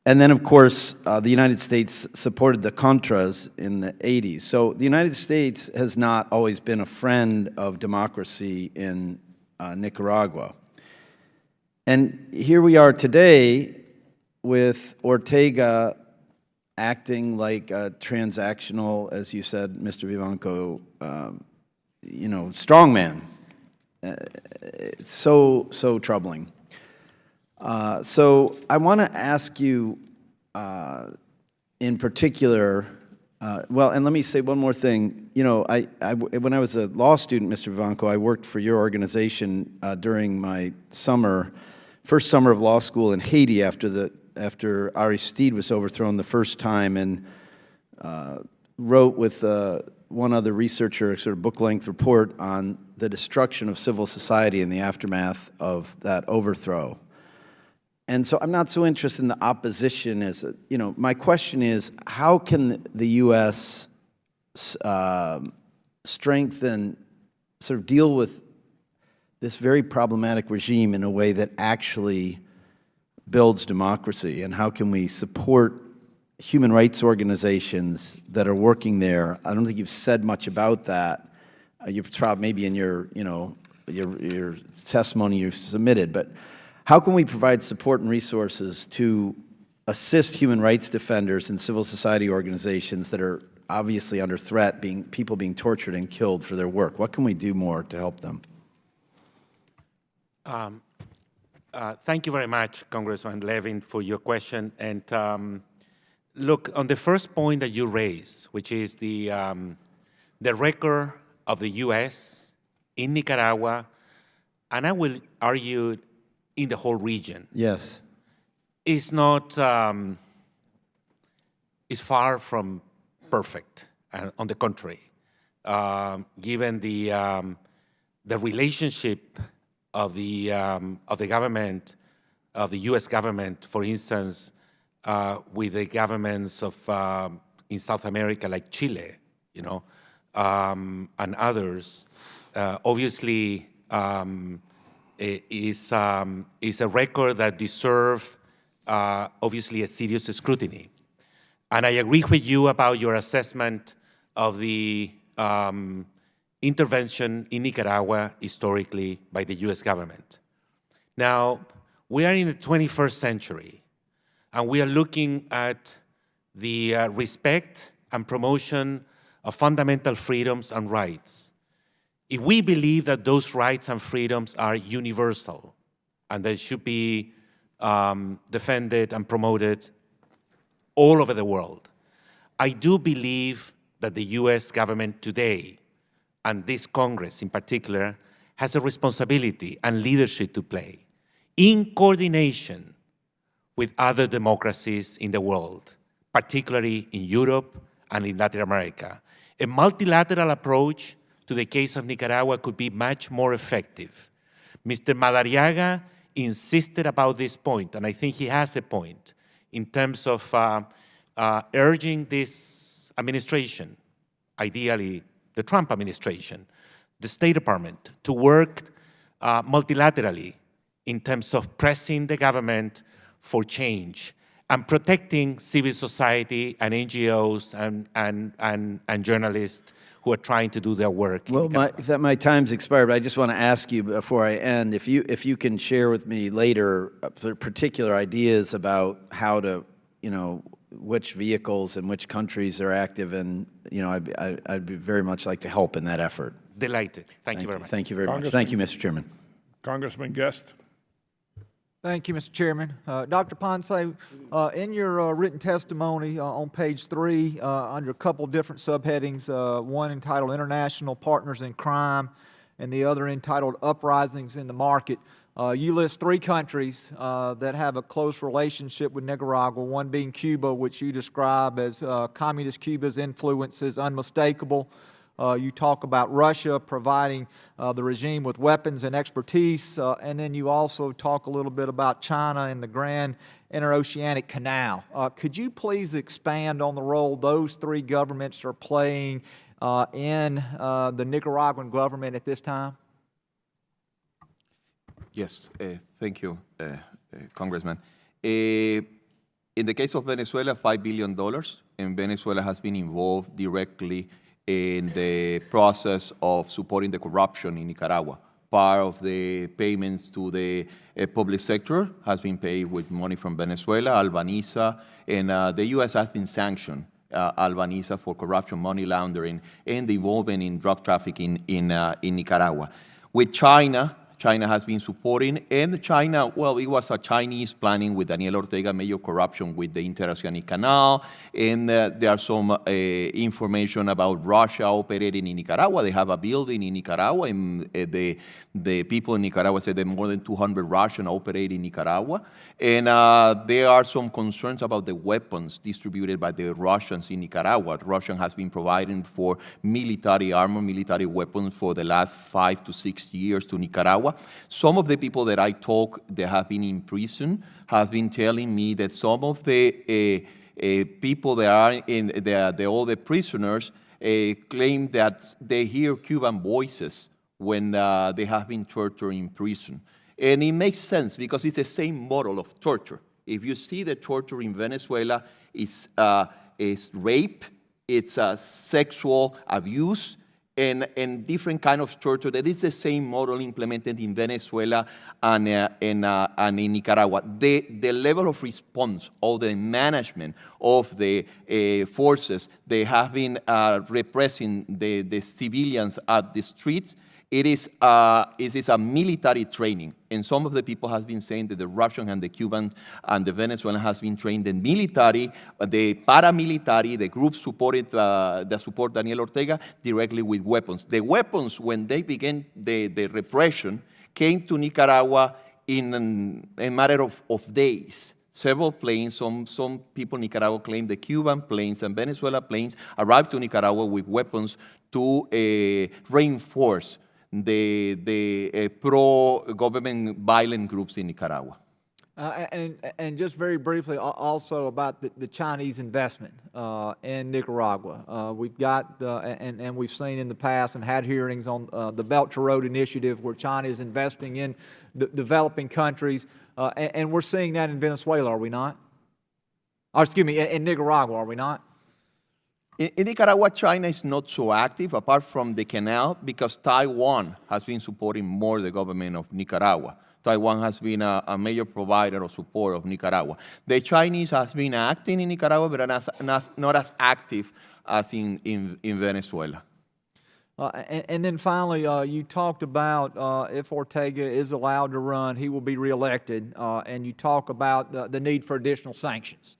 And then, of course, the United States supported the Contras in the 80s. So the United States has not always been a friend of democracy in Nicaragua. And here we are today with Ortega acting like a transactional, as you said, Mr. Vivanco, strongman. It's so troubling. So I want to ask you in particular, well, and let me say one more thing. You know, when I was a law student, Mr. Vivanco, I worked for your organization during my first summer of law school in Haiti after Aristide was overthrown the first time, and wrote with one other researcher, sort of book-length report on the destruction of civil society in the aftermath of that overthrow. And so I'm not so interested in the opposition as, my question is, how can the U.S. strengthen, sort of deal with this very problematic regime in a way that actually builds democracy? And how can we support human rights organizations that are working there? I don't think you've said much about that. You've tried maybe in your testimony you submitted, but how can we provide support and resources to assist human rights defenders and civil society organizations that are obviously under threat, people being tortured and killed for their work? What can we do more to help them? Thank you very much, Congressman Levin, for your question. And look, on the first point that you raised, which is the record of the U.S. in Nicaragua, and I will argue in the whole region. Yes. Is not, is far from perfect, on the contrary. Given the relationship of the government, of the U.S. government, for instance, with the governments of in South America, like Chile, and others, obviously is a record that deserves obviously a serious scrutiny. And I agree with you about your assessment of the intervention in Nicaragua historically by the U.S. government. Now, we are in the 21st century, and we are looking at the respect and promotion of fundamental freedoms and rights. If we believe that those rights and freedoms are universal and they should be defended and promoted all over the world, I do believe that the U.S. government today, and this Congress in particular, has a responsibility and leadership to play in coordination with other democracies in the world, particularly in Europe and in Latin America. A multilateral approach to the case of Nicaragua could be much more effective. Mr. Madariaga insisted about this point, and I think he has a point, in terms of urging this administration, ideally the Trump administration, the State Department, to work multilaterally in terms of pressing the government for change and protecting civil society and NGOs and journalists who are trying to do their work. Well, my time's expired, but I just want to ask you before I end, if you can share with me later particular ideas about how to, which vehicles and which countries are active, and I'd be very much like to help in that effort. Delighted. Thank you very much. Thank you very much. Thank you, Mr. Chairman. Congressman Guest. Thank you, Mr. Chairman. Dr. Ponce, in your written testimony on page 3, under a couple different subheadings, one entitled International Partners in Crime and the other entitled Uprisings in the Market, you list 3 countries that have a close relationship with Nicaragua, one being Cuba, which you describe as Communist Cuba's influence is unmistakable. You talk about Russia providing the regime with weapons and expertise, and then you also talk a little bit about China and the Grand Interoceanic Canal. Could you please expand on the role those 3 governments are playing in the Nicaraguan government at this time? Yes, thank you, Congressman. In the case of Venezuela, $5 billion, and Venezuela has been involved directly in the process of supporting the corruption in Nicaragua. Part of the payments to the public sector has been paid with money from Venezuela, Albanesa, and the U.S. has been sanctioned Albanesa for corruption, money laundering, and the involvement in drug trafficking in Nicaragua. With China China has been supporting. And China, well, it was a Chinese planning with Daniel Ortega, major corruption with the Interoceanic Canal. And there are some information about Russia operating in Nicaragua. They have a building in Nicaragua, and the people in Nicaragua say that more than 200 Russians operate in Nicaragua. And there are some concerns about the weapons distributed by the Russians in Nicaragua. Russia has been providing for military armor, military weapons for the last 5 to 6 years to Nicaragua. Some of the people that I talk that have been in prison have been telling me that some of the people that are in all the prisoners claim that they hear Cuban voices when they have been tortured in prison. And it makes sense because it's the same model of torture. If you see the torture in Venezuela, it's rape, it's sexual abuse, and different kind of torture. That is the same model implemented in Venezuela and in Nicaragua. The level of response or the management of the forces, they have been repressing the civilians at the streets. It is a military training, and some of the people have been saying that the Russian and the Cuban and the Venezuelan has been trained in military, the paramilitary, the groups supported that support Daniel Ortega directly with weapons. The weapons, when they began the repression, came to Nicaragua in a matter of days. Several planes, some people in Nicaragua claim the Cuban planes and Venezuela planes arrived to Nicaragua with weapons to reinforce the pro-government violent groups in Nicaragua. And just very briefly, also about the Chinese investment in Nicaragua. We've got, and we've seen in the past and had hearings on the Belt to Road Initiative where China is investing in developing countries, and we're seeing that in Venezuela, are we not? Or excuse me, in Nicaragua, are we not? In Nicaragua, China is not so active, apart from the canal, because Taiwan has been supporting more the government of Nicaragua. Taiwan has been a major provider of support of Nicaragua. The Chinese has been acting in Nicaragua, but not as active as in Venezuela. And then finally, you talked about if Ortega is allowed to run, he will be reelected, and you talk about the need for additional sanctions.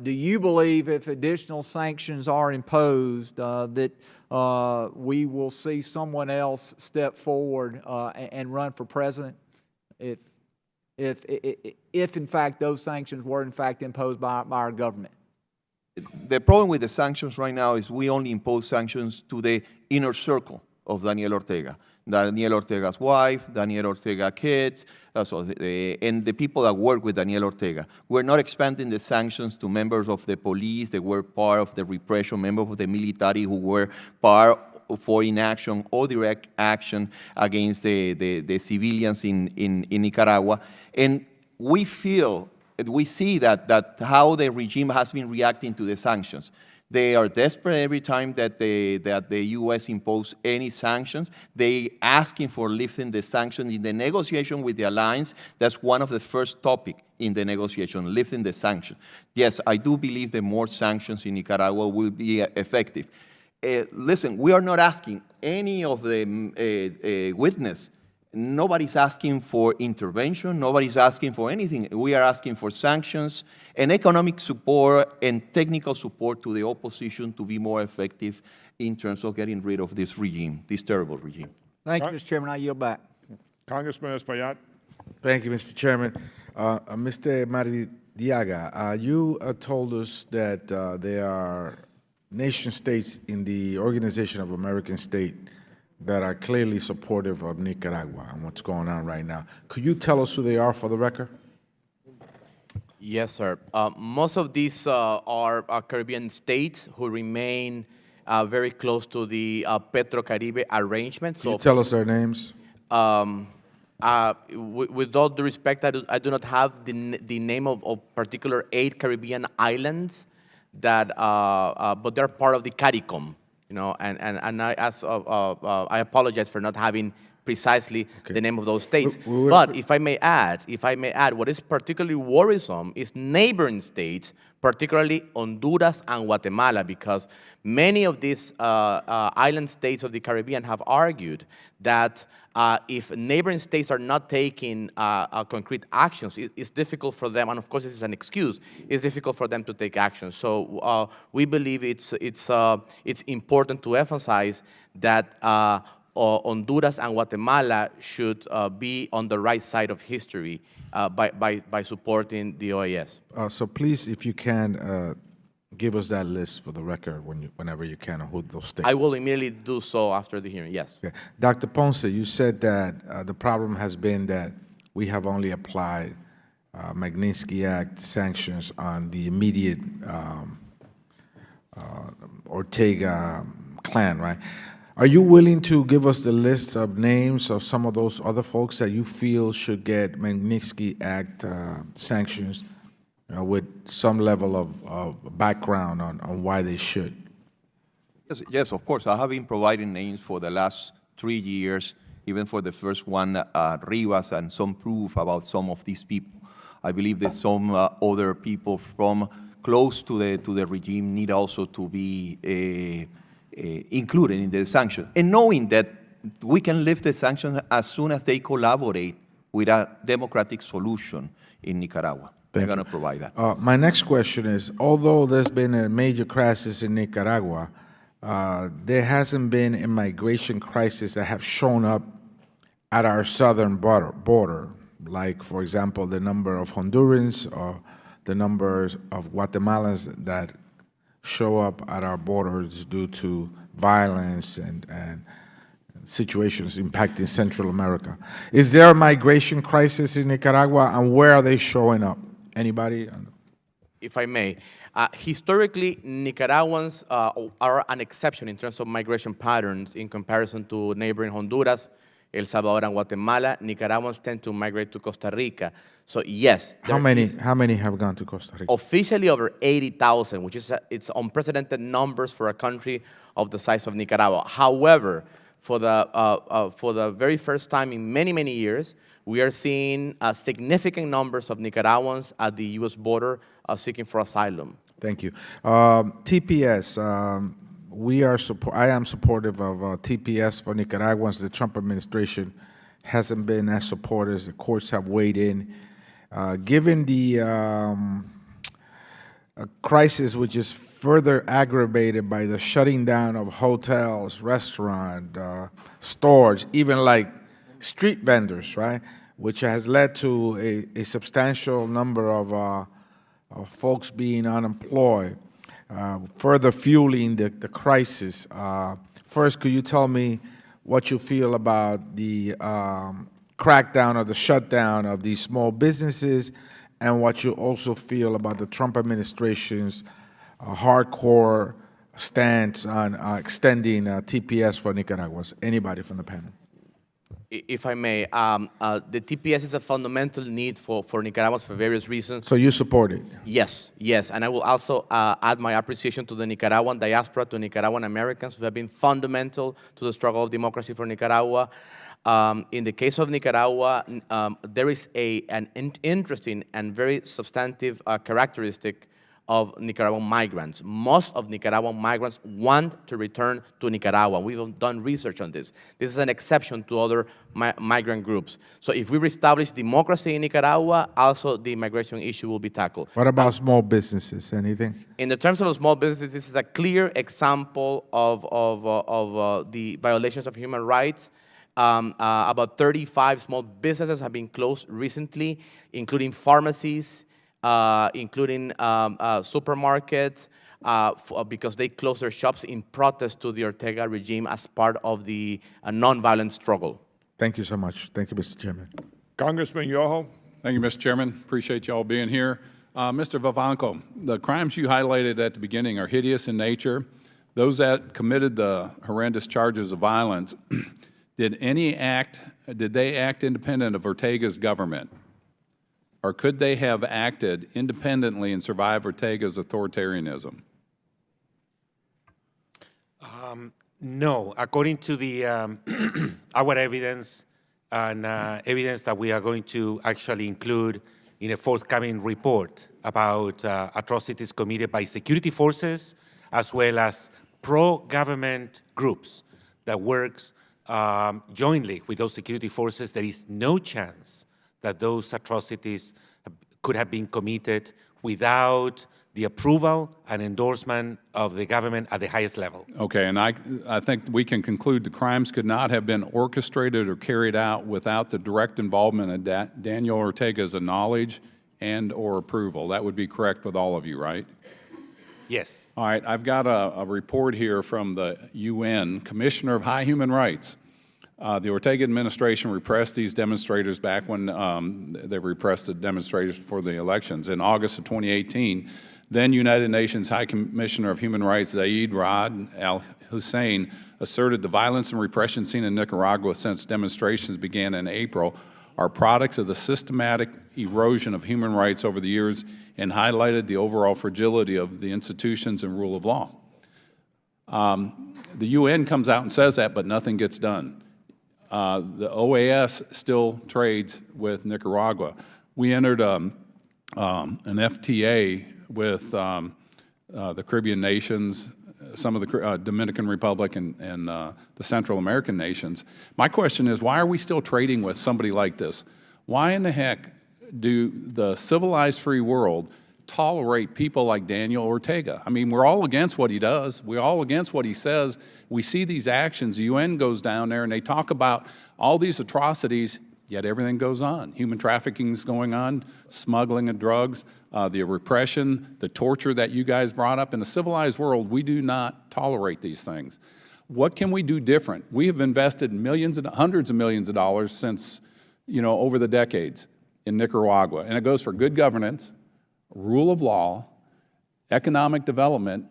Do you believe if additional sanctions are imposed that we will see someone else step forward and run for president if in fact those sanctions were in fact imposed by our government? The problem with the sanctions right now is we only impose sanctions to the inner circle of Daniel Ortega. Daniel Ortega's wife, Daniel Ortega's kids, and the people that work with Daniel Ortega. We're not expanding the sanctions to members of the police that were part of the repression, members of the military who were part for inaction or direct action against the civilians in Nicaragua. And we see that how the regime has been reacting to the sanctions. They are desperate every time that the U.S. impose any sanctions. They asking for lifting the sanctions in the negotiation with the alliance. That's one of the first topics in the negotiation, lifting the sanctions. Yes, I do believe that more sanctions in Nicaragua will be effective. Listen, we are not asking any of the witness. Nobody's asking for intervention. Nobody's asking for anything. We are asking for sanctions and economic support and technical support to the opposition to be more effective in terms of getting rid of this regime, this terrible regime. Thank you, Mr. Chairman. I yield back. Congressman Espaillat. Thank you, Mr. Chairman. Mr. Maradiaga, you told us that there are nation-states in the Organization of American States that are clearly supportive of Nicaragua and what's going on right now. Could you tell us who they are for the record? Yes, sir. Most of these are Caribbean states who remain very close to the Petro-Caribe arrangement. Can you tell us their names? With all due respect, I do not have the name of particular 8 Caribbean islands that, but they're part of the CARICOM. You know, and I apologize for not having precisely the name of those states. We- But if I may add, what is particularly worrisome is neighboring states, particularly Honduras and Guatemala, because many of these island states of the Caribbean have argued that if neighboring states are not taking concrete actions, it's difficult for them, and of course this is an excuse, it's difficult for them to take action. So we believe it's important to emphasize that Honduras and Guatemala should be on the right side of history by supporting the OAS. So please, if you can, give us that list for the record whenever you can, of who those states. I will immediately do so after the hearing, yes. Okay. Dr. Ponce, you said that the problem has been that we have only applied Magnitsky Act sanctions on the immediate Ortega clan, right? Are you willing to give us the list of names of some of those other folks that you feel should get Magnitsky Act sanctions with some level of background on why they should? Yes, of course. I have been providing names for the last 3 years, even for the first one, Rivas, and some proof about some of these people. I believe that some other people from close to the regime need also to be included in the sanctions. And knowing that we can lift the sanctions as soon as they collaborate with a democratic solution in Nicaragua. They're going to provide that. My next question is, although there's been a major crisis in Nicaragua, there hasn't been a migration crisis that have shown up at our southern border, like, for example, the number of Hondurans or the numbers of Guatemalans that show up at our borders due to violence and situations impacting Central America. Is there a migration crisis in Nicaragua, and where are they showing up? Anybody? If I may, historically, Nicaraguans are an exception in terms of migration patterns in comparison to neighboring Honduras, El Salvador, and Guatemala. Nicaraguans tend to migrate to Costa Rica. So yes. How many have gone to Costa Rica? Officially over 80,000, which is it's unprecedented numbers for a country of the size of Nicaragua. However, for the very first time in many, many years, we are seeing significant numbers of Nicaraguans at the U.S. border seeking for asylum. Thank you. TPS, I am supportive of TPS for Nicaraguans. The Trump administration hasn't been as supportive. The courts have weighed in. Given the crisis, which is further aggravated by the shutting down of hotels, restaurants, stores, even like street vendors, right, which has led to a substantial number of folks being unemployed, further fueling the crisis. First, could you tell me what you feel about the crackdown or the shutdown of these small businesses, and what you also feel about the Trump administration's hardcore stance on extending TPS for Nicaraguans? Anybody from the panel? If I may, the TPS is a fundamental need for Nicaraguans for various reasons. So you support it? Yes, yes. And I will also add my appreciation to the Nicaraguan diaspora, to Nicaraguan Americans who have been fundamental to the struggle of democracy for Nicaragua. In the case of Nicaragua, there is an interesting and very substantive characteristic of Nicaraguan migrants. Most of Nicaraguan migrants want to return to Nicaragua. We've done research on this. This is an exception to other migrant groups. So if we reestablish democracy in Nicaragua, also the migration issue will be tackled. What about small businesses? Anything? In the terms of the small businesses, this is a clear example of the violations of human rights. About 35 small businesses have been closed recently, including pharmacies, including supermarkets, because they closed their shops in protest to the Ortega regime as part of the nonviolent struggle. Thank you so much. Thank you, Mr. Chairman. Congressman Yoho. Thank you, Mr. Chairman. Appreciate you all being here. Mr. Vivanco, the crimes you highlighted at the beginning are hideous in nature. Those that committed the horrendous charges of violence, did they act independent of Ortega's government? Or could they have acted independently and survive Ortega's authoritarianism? No, according to the our evidence and evidence that we are going to actually include in a forthcoming report about atrocities committed by security forces as well as pro-government groups that works jointly with those security forces, there is no chance that those atrocities could have been committed without the approval and endorsement of the government at the highest level. Okay, and I think we can conclude the crimes could not have been orchestrated or carried out without the direct involvement of Daniel Ortega's knowledge and or approval. That would be correct with all of you, right? Yes. All right, I've got a report here from the UN Commissioner of High Human Rights. The Ortega administration repressed these demonstrators back when they repressed the demonstrators for the elections. In August of 2018, then United Nations High Commissioner of Human Rights Zeid Ra'ad al-Hussein asserted the violence and repression seen in Nicaragua since demonstrations began in April are products of the systematic erosion of human rights over the years and highlighted the overall fragility of the institutions and rule of law. The UN comes out and says that, but nothing gets done. The OAS still trades with Nicaragua. We entered an FTA with the Caribbean nations, some of the Dominican Republic and the Central American nations. My question is, why are we still trading with somebody like this? Why in the heck do the civilized free world tolerate people like Daniel Ortega? I mean, we're all against what he does. We're all against what he says. We see these actions. The UN goes down there and they talk about all these atrocities, yet everything goes on. Human trafficking is going on, smuggling of drugs, the repression, the torture that you guys brought up. In a civilized world, we do not tolerate these things. What can we do different? We have invested millions and hundreds of millions of dollars since, over the decades in Nicaragua. And it goes for good governance, rule of law, economic development.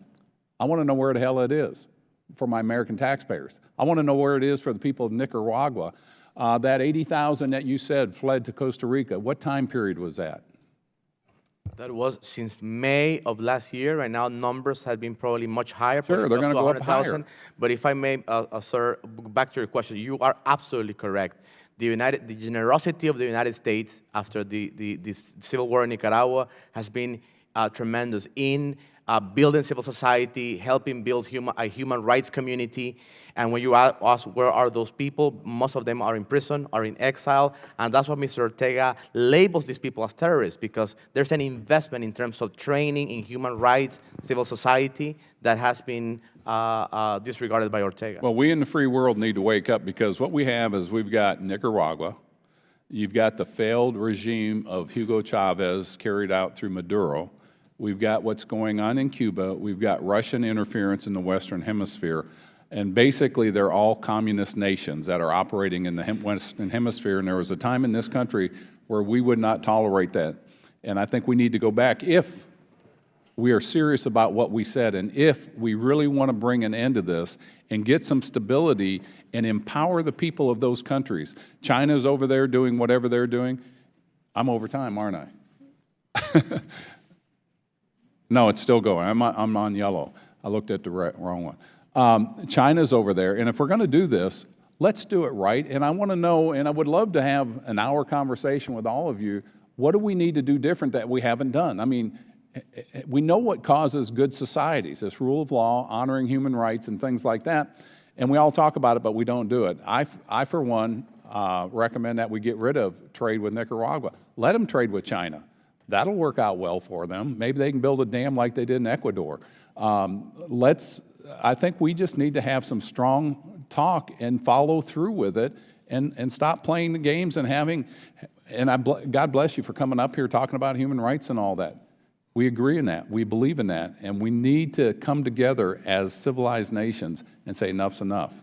I want to know where the hell it is for my American taxpayers. I want to know where it is for the people of Nicaragua. That 80,000 that you said fled to Costa Rica, what time period was that? That was since May of last year. Right now, numbers have been probably much higher. Sure, they're going to go up higher. But if I may, sir, back to your question, you are absolutely correct. The generosity of the United States after the civil war in Nicaragua has been tremendous in building civil society, helping build a human rights community. And when you ask where are those people, most of them are in prison, are in exile, and that's why Mr. Ortega labels these people as terrorists, because there's an investment in terms of training in human rights, civil society, that has been disregarded by Ortega. Well, we in the free world need to wake up, because what we have is we've got Nicaragua, you've got the failed regime of Hugo Chavez carried out through Maduro, we've got what's going on in Cuba, we've got Russian interference in the Western Hemisphere, and basically they're all communist nations that are operating in the Western Hemisphere, and there was a time in this country where we would not tolerate that. And I think we need to go back if we are serious about what we said, and if we really want to bring an end to this and get some stability and empower the people of those countries. China's over there doing whatever they're doing. I'm over time, aren't I? No, it's still going. I'm on yellow. I looked at the wrong one. China's over there, and if we're going to do this, let's do it right. And I want to know, and I would love to have an hour conversation with all of you, what do we need to do different that we haven't done? I mean, we know what causes good societies, this rule of law, honoring human rights, and things like that, and we all talk about it, but we don't do it. I for one, recommend that we get rid of trade with Nicaragua. Let them trade with China. That'll work out well for them. Maybe they can build a dam like they did in Ecuador. I think we just need to have some strong talk and follow through with it and stop playing the games and having, God bless you for coming up here talking about human rights and all that. We agree in that, we believe in that, and we need to come together as civilized nations and say enough's enough.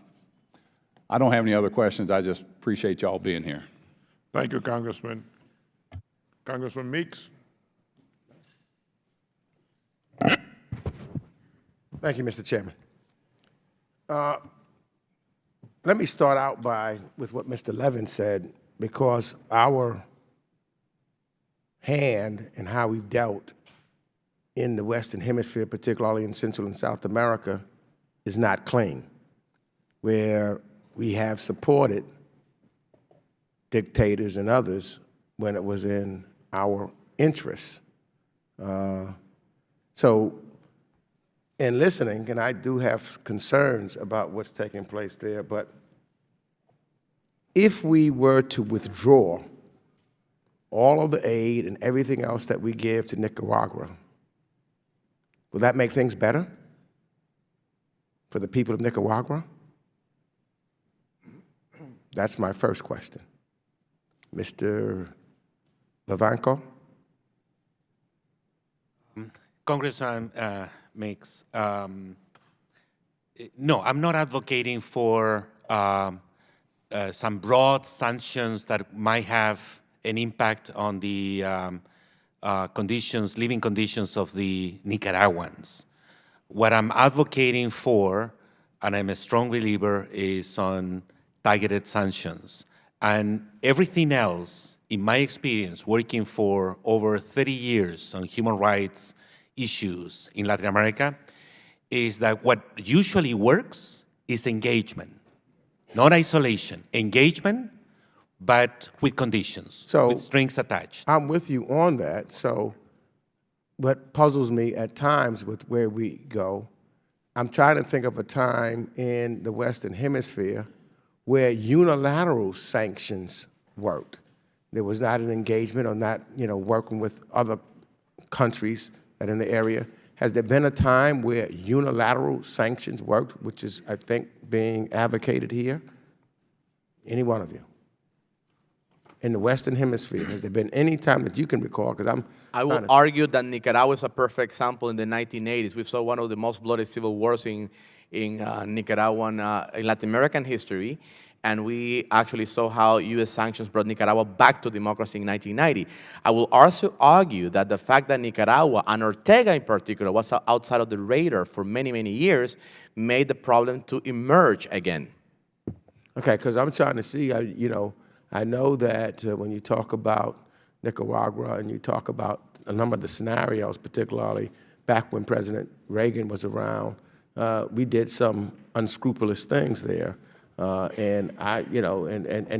I don't have any other questions, I just appreciate y'all being here. Thank you, Congressman. Congressman Meeks. Thank you, Mr. Chairman. Let me start out with what Mr. Levin said, because our hand and how we've dealt in the Western Hemisphere, particularly in Central and South America, is not clean. where we have supported dictators and others when it was in our interests. So in listening, and I do have concerns about what's taking place there, but if we were to withdraw all of the aid and everything else that we give to Nicaragua, will that make things better for the people of Nicaragua? That's my first question. Mr. Vivanco? Congressman Mix, no, I'm not advocating for some broad sanctions that might have an impact on the living conditions of the Nicaraguans. What I'm advocating for, and I'm a strong believer, is on targeted sanctions. And everything else, in my experience, working for over 30 years on human rights issues in Latin America, is that what usually works is engagement, not isolation. Engagement, but with conditions, So, with strings attached. I'm with you on that. So what puzzles me at times with where we go, I'm trying to think of a time in the Western Hemisphere where unilateral sanctions worked. There was not an engagement or not, working with other countries that in the area. Has there been a time where unilateral sanctions worked, which is, I think, being advocated here? Any one of you? In the Western Hemisphere, has there been any time that you can recall? Because I will argue that Nicaragua is a perfect example in the 1980s. We saw one of the most bloody civil wars in Nicaraguan, in Latin American history, and we actually saw how U.S. sanctions brought Nicaragua back to democracy in 1990. I will also argue that the fact that Nicaragua, and Ortega in particular, was outside of the radar for many, many years, made the problem to emerge again. Okay, because I'm trying to see, I know that when you talk about Nicaragua and you talk about a number of the scenarios, particularly back when President Reagan was around, we did some unscrupulous things there. And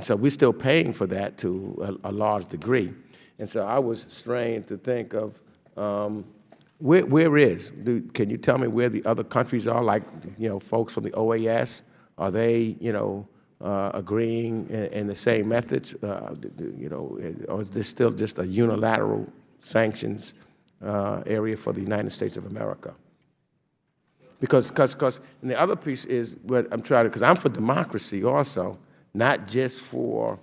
so we're still paying for that to a large degree. And so I was strained to think of can you tell me where the other countries are, like, folks from the OAS, are they, agreeing in the same methods, or is this still just a unilateral sanctions area for the United States of America? Because and the other piece is what I'm trying to, because I'm for democracy also, not just for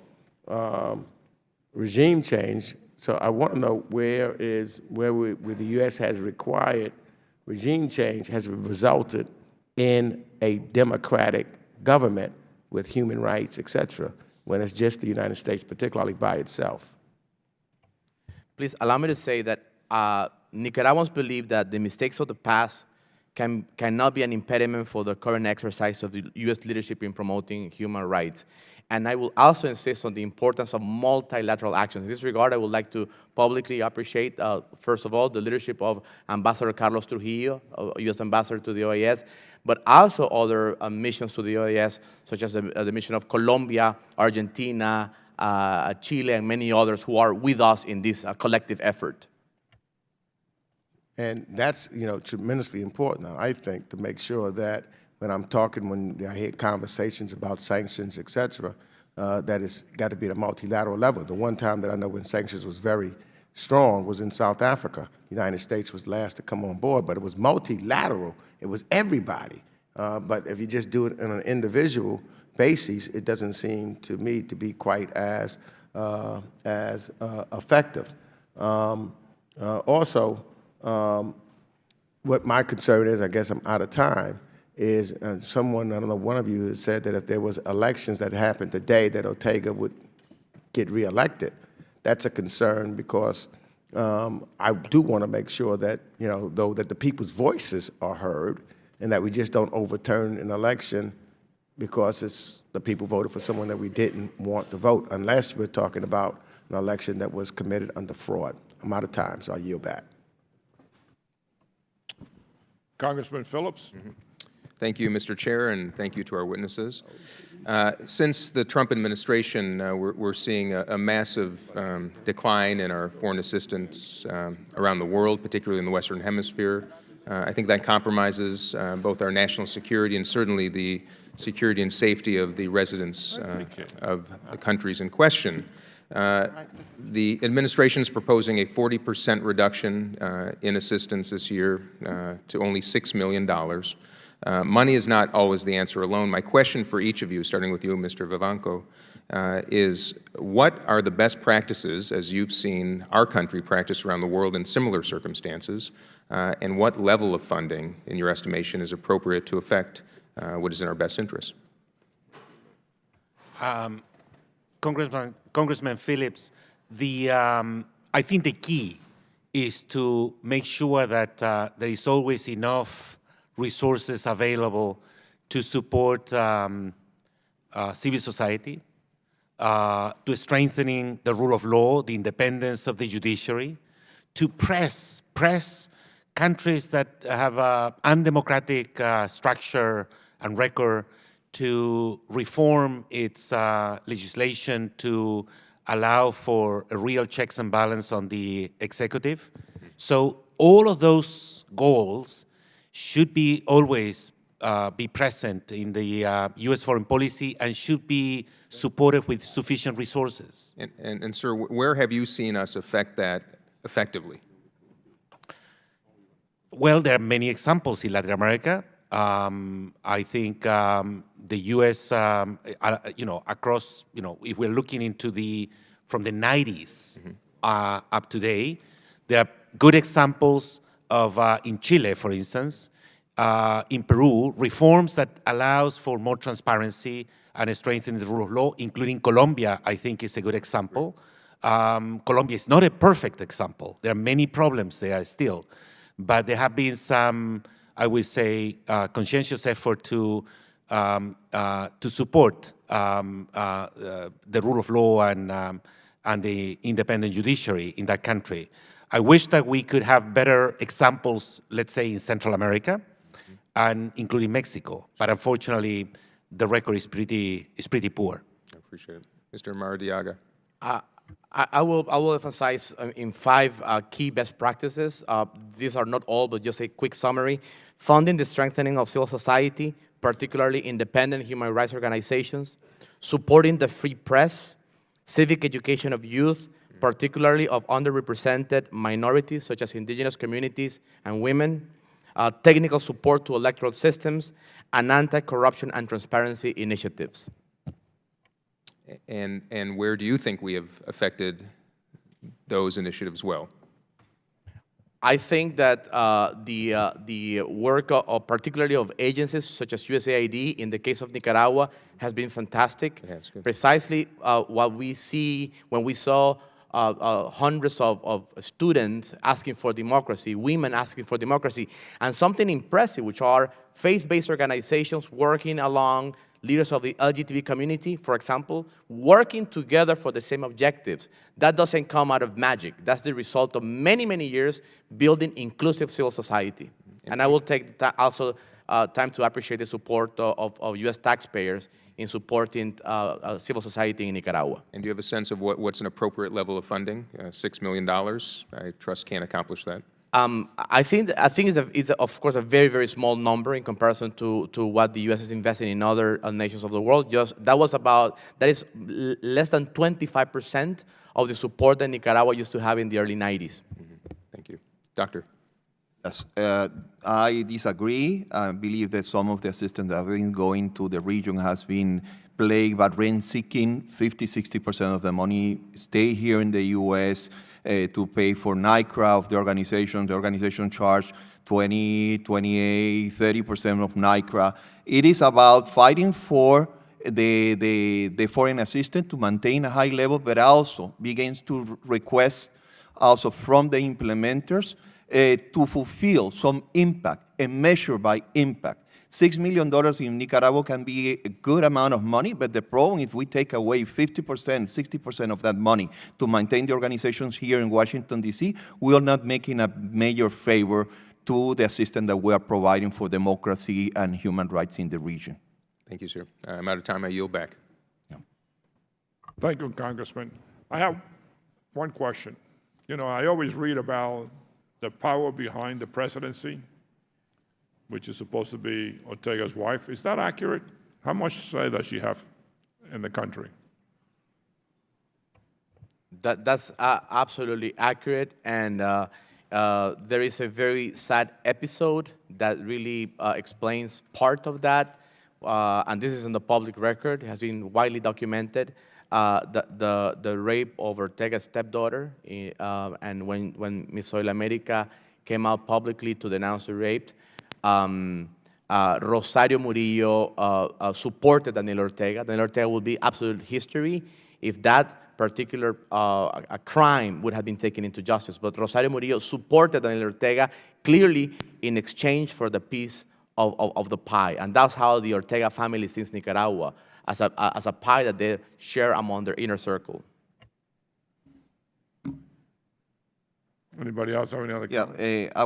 regime change. So I want to know where the U.S. has required regime change has resulted in a democratic government with human rights, et cetera, when it's just the United States, particularly by itself. Please allow me to say that Nicaraguans believe that the mistakes of the past cannot be an impediment for the current exercise of the U.S. leadership in promoting human rights. And I will also insist on the importance of multilateral action. In this regard, I would like to publicly appreciate, first of all, the leadership of Ambassador Carlos Trujillo, U.S. Ambassador to the OAS, but also other missions to the OAS, such as the mission of Colombia, Argentina, Chile, and many others who are with us in this collective effort. And that's, tremendously important, I think, to make sure that when I hear conversations about sanctions, et cetera, that it's got to be at a multilateral level. The one time that I know when sanctions was very strong was in South Africa. The United States was last to come on board, but it was multilateral. It was everybody. But if you just do it on an individual basis, it doesn't seem to me to be quite as effective. Also, what my concern is, I guess I'm out of time, is someone, I don't know, one of you has said that if there was elections that happened today that Ortega would get reelected. That's a concern because I do want to make sure that, though that the people's voices are heard and that we just don't overturn an election because the people voted for someone that we didn't want to vote, unless we're talking about an election that was committed under fraud. I'm out of time, so I yield back. Congressman Phillips? Thank you, Mr. Chair, and thank you to our witnesses. Since the Trump administration, we're seeing a massive decline in our foreign assistance around the world, particularly in the Western Hemisphere. I think that compromises both our national security and certainly the security and safety of the residents of the countries in question. The administration is proposing a 40% reduction in assistance this year to only $6 million. Money is not always the answer alone. My question for each of you, starting with you, Mr. Vivanco, is what are the best practices, as you've seen our country practice around the world in similar circumstances, and what level of funding, in your estimation, is appropriate to effect what is in our best interest? Congressman Phillips, I think the key is to make sure that there is always enough resources available to support civil society, to strengthening the rule of law, the independence of the judiciary, to press countries that have an undemocratic structure and record to reform its legislation to allow for a real checks and balance on the executive. So all of those goals should be always be present in the U.S. foreign policy and should be supported with sufficient resources. And sir, where have you seen us affect that effectively? Well, there are many examples in Latin America. I think the U.S., across, if we're looking into from the 90s up to today, there are good examples of, in Chile, for instance, in Peru, reforms that allows for more transparency and strengthening the rule of law, including Colombia, I think is a good example. Colombia is not a perfect example. There are many problems there still, but there have been some, I would say, conscientious effort to support the rule of law and the independent judiciary in that country. I wish that we could have better examples, let's say, in Central America, and including Mexico. But unfortunately, the record is pretty poor. I appreciate it. Mr. Maradiaga. I will emphasize in 5 key best practices. These are not all, but just a quick summary. Funding the strengthening of civil society, particularly independent human rights organizations, supporting the free press, civic education of youth, particularly of underrepresented minorities such as indigenous communities and women, technical support to electoral systems, and anti-corruption and transparency initiatives. And where do you think we have affected those initiatives well? I think that the work of particularly of agencies such as USAID in the case of Nicaragua has been fantastic. Yes, good. Precisely what we see when we saw hundreds of students asking for democracy, women asking for democracy, and something impressive, which are faith-based organizations working along leaders of the LGBT community, for example, working together for the same objectives. That doesn't come out of magic. That's the result of many, many years building inclusive civil society. And I will take also time to appreciate the support of U.S. taxpayers in supporting civil society in Nicaragua. And do you have a sense of what's an appropriate level of funding? $6 million, I trust, can't accomplish that. I think it's of course a very, very small number in comparison to what the U.S. is investing in other nations of the world. That is less than 25% of the support that Nicaragua used to have in the early 90s. Thank you. Doctor. Yes, I disagree. I believe that some of the assistance that have been going to the region has been plagued by rent-seeking. 50–60% of the money stay here in the U.S. To pay for NICRA of the organization. The organization charged 20, 28, 30% of NICRA. It is about fighting for the foreign assistance to maintain a high level, but also begins to request also from the implementers to fulfill some impact and measure by impact. $6 million in Nicaragua can be a good amount of money, but the problem if we take away 50%, 60% of that money to maintain the organizations here in Washington, D.C., we are not making a major favor to the assistance that we are providing for democracy and human rights in the region. Thank you, sir. I'm out of time. I yield back. Thank you, Congressman. I have one question. You know, I always read about the power behind the presidency, which is supposed to be Ortega's wife. Is that accurate? How much say does she have in the country? That's absolutely accurate, and there is a very sad episode that really explains part of that, and this is in the public record. It has been widely documented. The rape of Ortega's stepdaughter, and when Ms. Soy La America came out publicly to denounce the rape, Rosario Murillo supported Daniel Ortega. Daniel Ortega will be absolute history if that particular a crime would have been taken into justice. But Rosario Murillo supported Daniel Ortega clearly in exchange for the piece of the pie. And that's how the Ortega family sees Nicaragua, as a pie that they share among their inner circle. Anybody else have any other comments? Yeah, I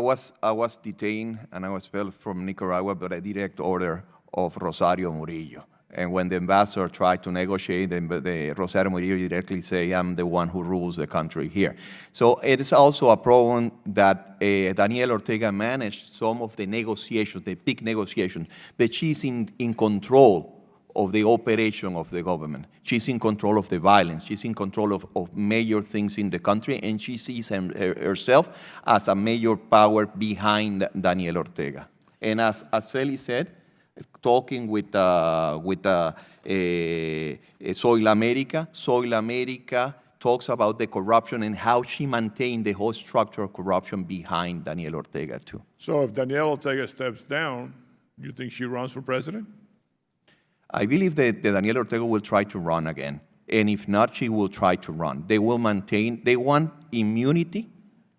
was detained and I was expelled from Nicaragua by a direct order of Rosario Murillo. And when the ambassador tried to negotiate, the Rosario Murillo directly say, I'm the one who rules the country here. So it is also a problem that Daniel Ortega managed some of the negotiations, the big negotiations, but she's in control of the operation of the government. She's in control of the violence. She's in control of major things in the country, and she sees herself as a major power behind Daniel Ortega. And as Feli said, talking with Soy La America talks about the corruption and how she maintained the whole structure of corruption behind Daniel Ortega too. So if Daniel Ortega steps down, you think she runs for president? I believe that Daniel Ortega will try to run again. And if not, she will try to run. They will maintain, they want immunity,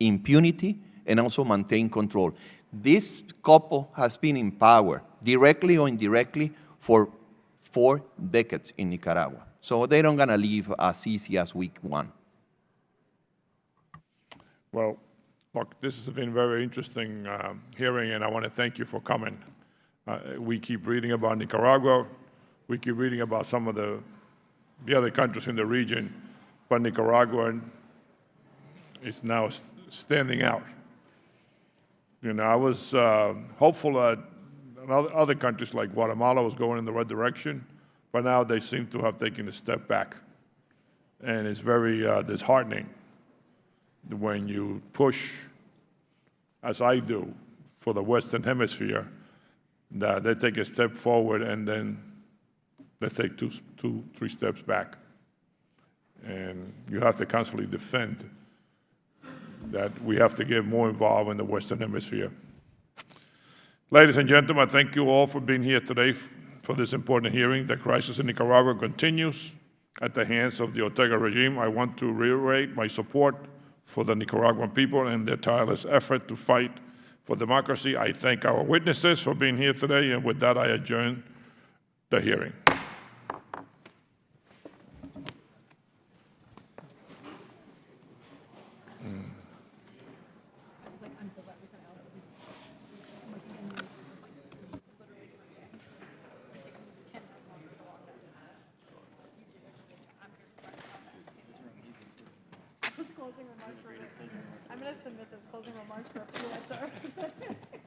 and also maintain control. This couple has been in power, directly or indirectly, for 4 decades in Nicaragua. So they're not gonna leave as easy as week 1. Well, look, this has been a very interesting hearing, and I want to thank you for coming. We keep reading about Nicaragua. We keep reading about some of the other countries in the region, but Nicaragua is now standing out. You know, I was hopeful that other countries like Guatemala was going in the right direction, but now they seem to have taken a step back. And it's very disheartening when you push, as I do, for the Western Hemisphere, that they take a step forward and then they take 2, 3 steps back. And you have to constantly defend that we have to get more involved in the Western Hemisphere. Ladies and gentlemen, thank you all for being here today for this important hearing. The crisis in Nicaragua continues at the hands of the Ortega regime. I want to reiterate my support for the Nicaraguan people and their tireless effort to fight for democracy. I thank our witnesses for being here today, and with that, I adjourn the hearing. I'm going to submit those closing remarks for a few minutes.